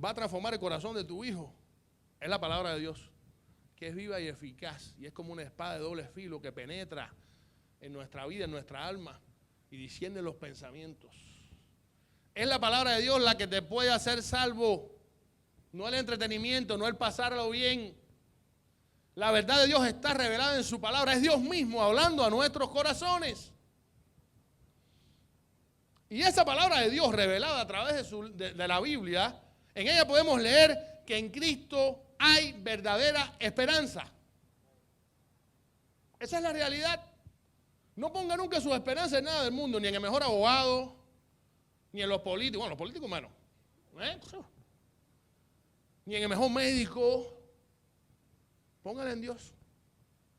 va a transformar el corazón de tu hijo es la palabra de Dios, que es viva y eficaz y es como una espada de doble filo que penetra en nuestra vida, en nuestra alma y discierne los pensamientos. Es la palabra de Dios la que te puede hacer salvo, no el entretenimiento, no el pasarlo bien. La verdad de Dios está revelada en su palabra, es Dios mismo hablando a nuestros corazones. Y esa palabra de Dios revelada a través de la Biblia, en ella podemos leer que en Cristo hay verdadera esperanza. Esa es la realidad. No ponga nunca su esperanza en nada del mundo, ni en el mejor abogado, ni en los políticos. Bueno, los políticos menos. Ni en el mejor médico. Póngale en Dios.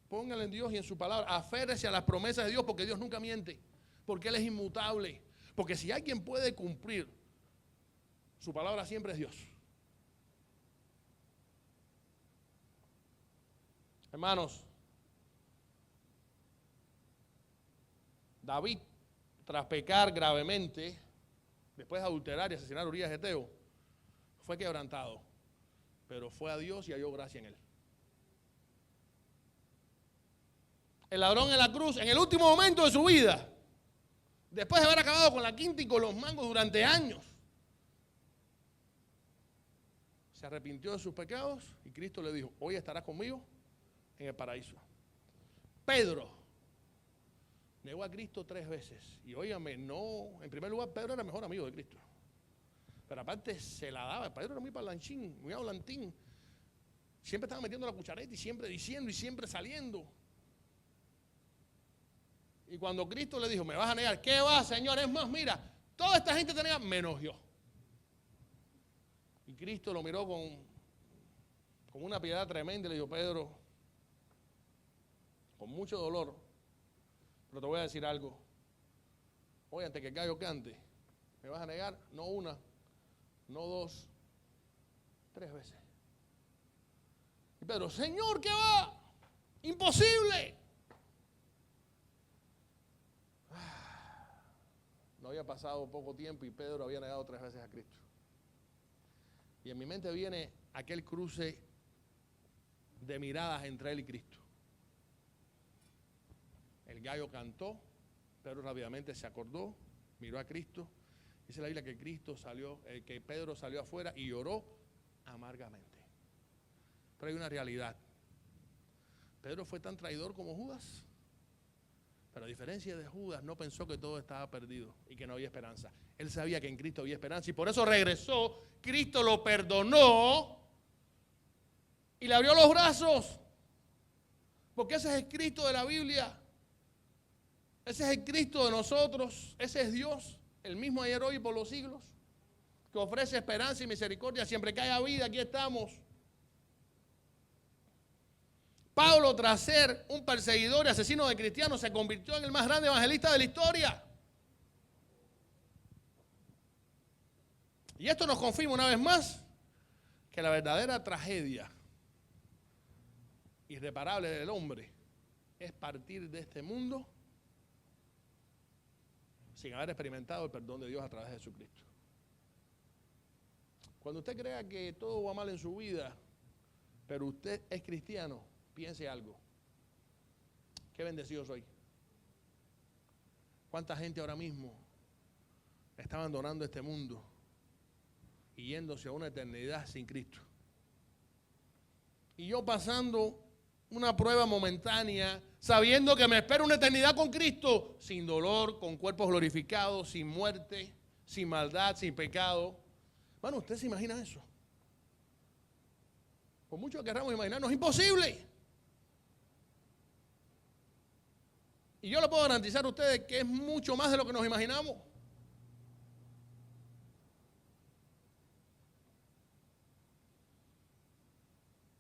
Póngale en Dios y en su palabra. Aférrese a las promesas de Dios porque Dios nunca miente. Porque Él es inmutable. Porque si alguien puede cumplir su palabra siempre es Dios. Hermanos, David, tras pecar gravemente, después de adulterar y asesinar a Urías Geteo, fue quebrantado, pero fue a Dios y halló gracia en él. El ladrón en la cruz, en el último momento de su vida, después de haber acabado con la quinta y con los mangos durante años, se arrepintió de sus pecados y Cristo le dijo, hoy estarás conmigo en el paraíso. Pedro negó a Cristo 3 veces. Y óigame, no, en primer lugar, Pedro era el mejor amigo de Cristo. Pero aparte se la daba. Pedro era muy parlanchín, muy hablantín. Siempre estaba metiendo la cuchareta y siempre diciendo y siempre saliendo. Y cuando Cristo le dijo, me vas a negar, ¿qué va, Señor? Es más, mira, toda esta gente te nega, menos yo. Y Cristo lo miró con una piedad tremenda y le dijo, Pedro, con mucho dolor, pero te voy a decir algo. Hoy antes que el gallo cante, me vas a negar, no una, no 2, 3 veces. Y Pedro, Señor, ¿qué va? Imposible. No había pasado poco tiempo y Pedro había negado 3 veces a Cristo. Y en mi mente viene aquel cruce de miradas entre él y Cristo. El gallo cantó, Pedro rápidamente se acordó, miró a Cristo. Dice la Biblia que Pedro salió afuera y lloró amargamente. Pero hay una realidad. Pedro fue tan traidor como Judas. Pero a diferencia de Judas, no pensó que todo estaba perdido y que no había esperanza. Él sabía que en Cristo había esperanza y por eso regresó. Cristo lo perdonó y le abrió los brazos. Porque ese es el Cristo de la Biblia. Ese es el Cristo de nosotros. Ese es Dios, el mismo ayer, hoy y por los siglos, que ofrece esperanza y misericordia siempre que haya vida. Aquí estamos. Pablo, tras ser un perseguidor y asesino de cristianos, se convirtió en el más grande evangelista de la historia. Y esto nos confirma una vez más que la verdadera tragedia irreparable del hombre es partir de este mundo sin haber experimentado el perdón de Dios a través de Jesucristo. Cuando usted crea que todo va mal en su vida, pero usted es cristiano, piense algo. Qué bendecido soy. ¿Cuánta gente ahora mismo está abandonando este mundo y yéndose a una eternidad sin Cristo? Y yo pasando una prueba momentánea, sabiendo que me espera una eternidad con Cristo, sin dolor, con cuerpos glorificados, sin muerte, sin maldad, sin pecado. Bueno, ¿usted se imagina eso? Por mucho que queramos imaginarnos, es imposible. Y yo le puedo garantizar a ustedes que es mucho más de lo que nos imaginamos.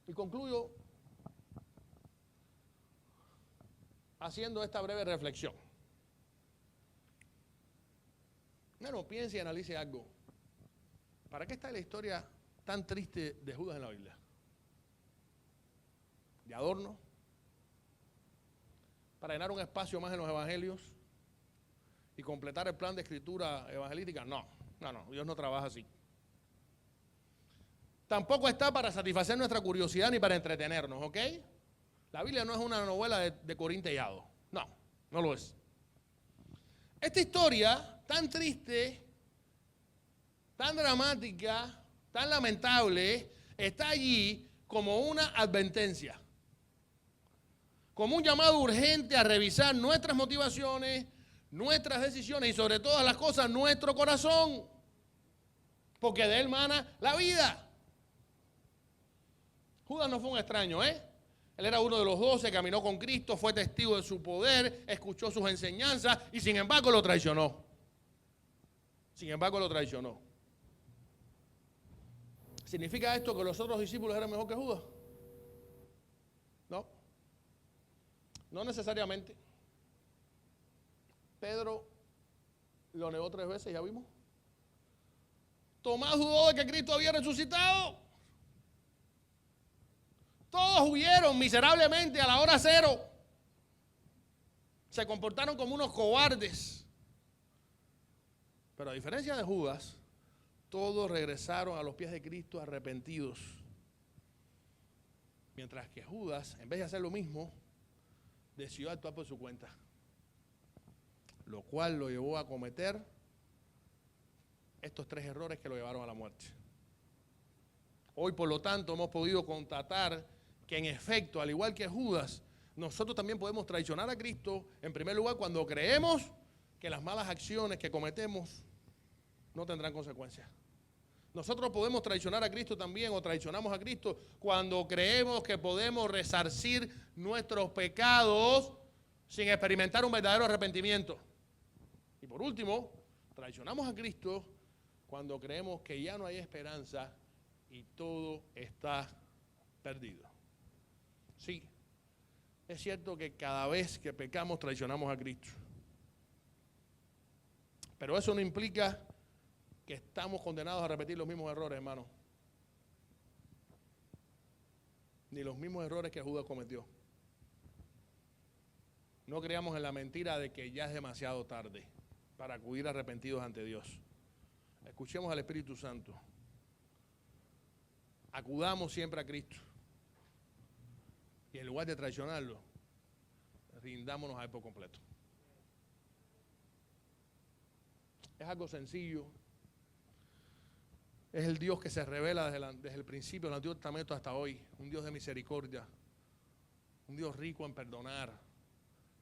Y concluyo haciendo esta breve reflexión. Bueno, piense y analice algo. ¿Para qué está la historia tan triste de Judas en la Biblia? ¿De adorno? ¿Para llenar un espacio más en los evangelios y completar el plan de escritura evangelística? No, Dios no trabaja así. Tampoco está para satisfacer nuestra curiosidad ni para entretenernos, ¿ok? La Biblia no es una novela de Corín Tellado. No lo es. Esta historia tan triste, tan dramática, tan lamentable, está allí como una advertencia, como un llamado urgente a revisar nuestras motivaciones, nuestras decisiones y sobre todas las cosas nuestro corazón, porque de él mana la vida. Judas no fue un extraño, ¿eh? Él era uno de los 12, caminó con Cristo, fue testigo de su poder, escuchó sus enseñanzas y sin embargo lo traicionó. ¿Significa esto que los otros discípulos eran mejor que Judas? No necesariamente. Pedro lo negó 3 veces, ya vimos. Tomás dudó de que Cristo había resucitado. Todos huyeron miserablemente a la hora cero. Se comportaron como unos cobardes. Pero a diferencia de Judas, todos regresaron a los pies de Cristo arrepentidos. Mientras que Judas, en vez de hacer lo mismo, decidió actuar por su cuenta, lo cual lo llevó a cometer estos 3 errores que lo llevaron a la muerte. Hoy, por lo tanto, hemos podido constatar que en efecto, al igual que Judas, nosotros también podemos traicionar a Cristo, en primer lugar, cuando creemos que las malas acciones que cometemos no tendrán consecuencias. Nosotros podemos traicionar a Cristo también, o traicionamos a Cristo, cuando creemos que podemos resarcir nuestros pecados sin experimentar un verdadero arrepentimiento. Y por último, traicionamos a Cristo cuando creemos que ya no hay esperanza y todo está perdido. Sí, es cierto que cada vez que pecamos traicionamos a Cristo. Pero eso no implica que estamos condenados a repetir los mismos errores, hermano. Ni los mismos errores que Judas cometió. No creamos en la mentira de que ya es demasiado tarde para acudir arrepentidos ante Dios. Escuchemos al Espíritu Santo. Acudamos siempre a Cristo. Y en lugar de traicionarlo, rindámonos a Él por completo. Es algo sencillo. Es el Dios que se revela desde el principio del Antiguo Testamento hasta hoy. Un Dios de misericordia. Un Dios rico en perdonar.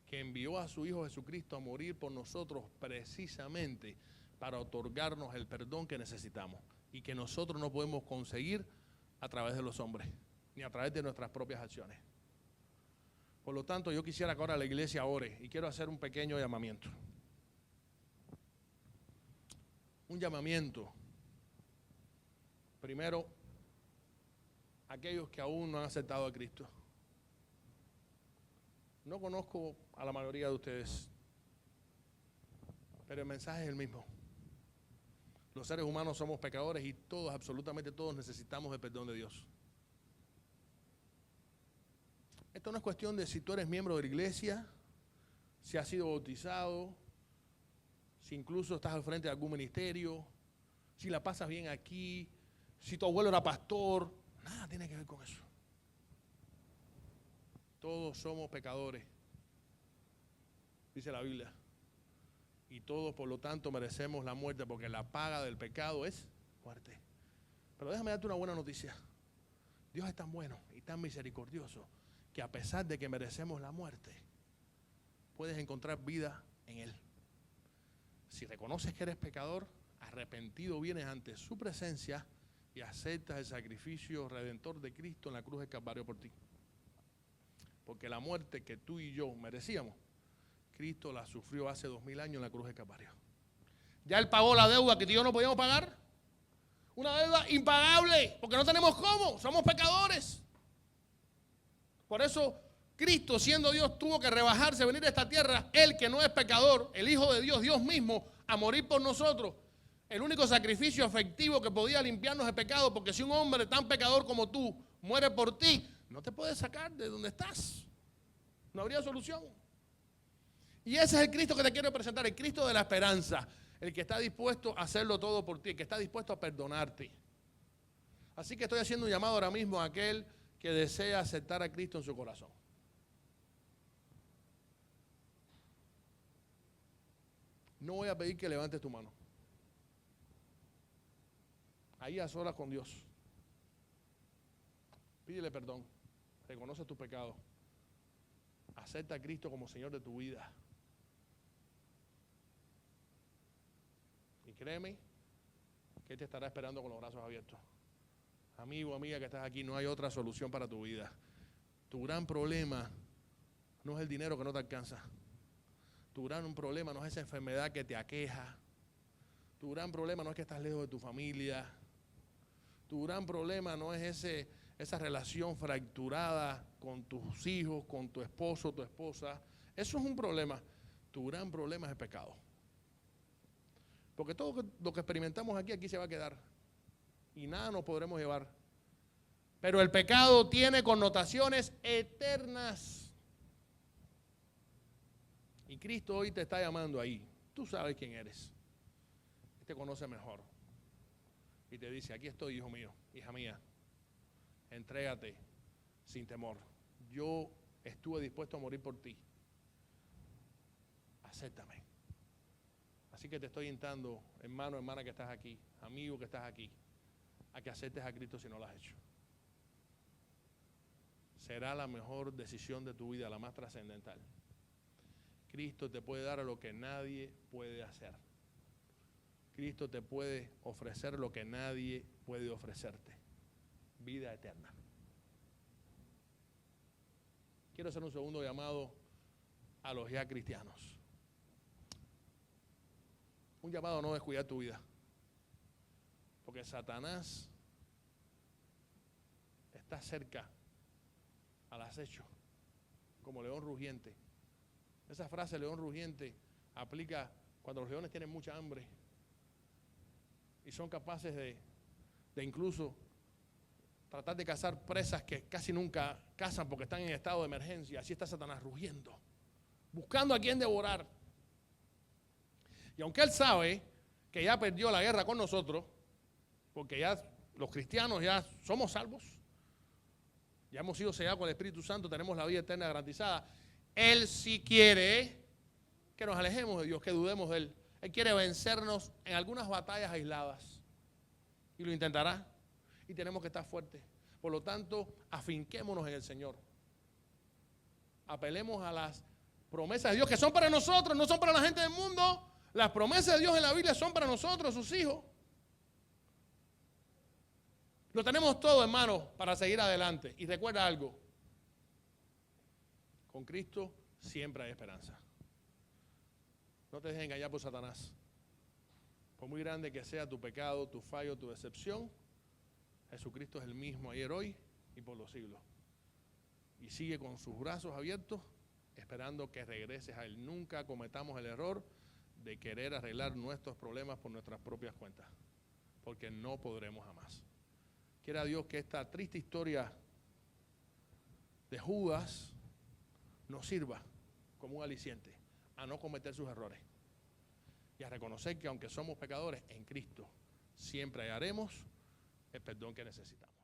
Que envió a su Hijo Jesucristo a morir por nosotros precisamente para otorgarnos el perdón que necesitamos. Y que nosotros no podemos conseguir a través de los hombres. Ni a través de nuestras propias acciones. Por lo tanto, yo quisiera que ahora la iglesia ore y quiero hacer un pequeño llamamiento. Un llamamiento. Primero, aquellos que aún no han aceptado a Cristo. No conozco a la mayoría de ustedes, pero el mensaje es el mismo. Los seres humanos somos pecadores y todos, absolutamente todos, necesitamos el perdón de Dios. Esto no es cuestión de si tú eres miembro de la iglesia, si has sido bautizado, si incluso estás al frente de algún ministerio, si la pasas bien aquí, si tu abuelo era pastor, nada tiene que ver con eso. Todos somos pecadores, dice la Biblia. Y todos, por lo tanto, merecemos la muerte, porque la paga del pecado es muerte. Pero déjame darte una buena noticia. Dios es tan bueno y tan misericordioso que a pesar de que merecemos la muerte, puedes encontrar vida en Él. Si reconoces que eres pecador, arrepentido vienes ante su presencia y aceptas el sacrificio redentor de Cristo en la cruz del Calvario por ti. Porque la muerte que tú y yo merecíamos, Cristo la sufrió hace 2000 años en la cruz del Calvario. Ya Él pagó la deuda que tú y yo no podíamos pagar. Una deuda impagable, porque no tenemos cómo, somos pecadores. Por eso Cristo, siendo Dios, tuvo que rebajarse, venir a esta tierra, Él que no es pecador, el Hijo de Dios, Dios mismo, a morir por nosotros. El único sacrificio efectivo que podía limpiarnos de pecado, porque si un hombre tan pecador como tú muere por ti, no te puedes sacar de donde estás. No habría solución. Y ese es el Cristo que te quiero presentar, el Cristo de la esperanza, el que está dispuesto a hacerlo todo por ti, el que está dispuesto a perdonarte. Así que estoy haciendo un llamado ahora mismo a aquel que desea aceptar a Cristo en su corazón. No voy a pedir que levantes tu mano. Ahí a solas con Dios. Pídele perdón. Reconoce tu pecado. Acepta a Cristo como Señor de tu vida. Y créeme que Él te estará esperando con los brazos abiertos. Amigo, amiga que estás aquí, no hay otra solución para tu vida. Tu gran problema no es el dinero que no te alcanza. Tu gran problema no es esa enfermedad que te aqueja. Tu gran problema no es que estás lejos de tu familia. Tu gran problema no es esa relación fracturada con tus hijos, con tu esposo, tu esposa. Eso es un problema. Tu gran problema es el pecado. Porque todo lo que experimentamos aquí se va a quedar. Y nada nos podremos llevar. Pero el pecado tiene connotaciones eternas. Y Cristo hoy te está llamando ahí. Tú sabes quién eres. Él te conoce mejor. Y te dice, aquí estoy, hijo mío, hija mía. Entrégate sin temor. Yo estuve dispuesto a morir por ti. Acéptame. Así que te estoy invitando, hermano, hermana que estás aquí, amigo que estás aquí, a que aceptes a Cristo si no lo has hecho. Será la mejor decisión de tu vida, la más trascendental. Cristo te puede dar lo que nadie puede hacer. Cristo te puede ofrecer lo que nadie puede ofrecerte. Vida eterna. Quiero hacer un segundo llamado a los ya cristianos. Un llamado a no descuidar tu vida. Porque Satanás está cerca al acecho, como león rugiente. Esa frase león rugiente aplica cuando los leones tienen mucha hambre y son capaces de incluso tratar de cazar presas que casi nunca cazan porque están en estado de emergencia. Así está Satanás rugiendo, buscando a quien devorar. Y aunque él sabe que ya perdió la guerra con nosotros, porque ya los cristianos ya somos salvos, ya hemos sido sellados con el Espíritu Santo, tenemos la vida eterna garantizada, él sí quiere que nos alejemos de Dios, que dudemos de Él. Él quiere vencernos en algunas batallas aisladas. Y lo intentará. Y tenemos que estar fuertes. Por lo tanto, afinquémonos en el Señor. Apelemos a las promesas de Dios que son para nosotros, no son para la gente del mundo. Las promesas de Dios en la Biblia son para nosotros, sus hijos. Lo tenemos todo, hermano, para seguir adelante. Y recuerda algo. Con Cristo siempre hay esperanza. No te dejes engañar por Satanás. Por muy grande que sea tu pecado, tu fallo, tu decepción, Jesucristo es el mismo ayer, hoy y por los siglos. Y sigue con sus brazos abiertos, esperando que regreses a Él. Nunca cometamos el error de querer arreglar nuestros problemas por nuestras propias cuentas, porque no podremos jamás. Quiera Dios que esta triste historia de Judas nos sirva como un aliciente a no cometer sus errores y a reconocer que aunque somos pecadores, en Cristo siempre hallaremos el perdón que necesitamos.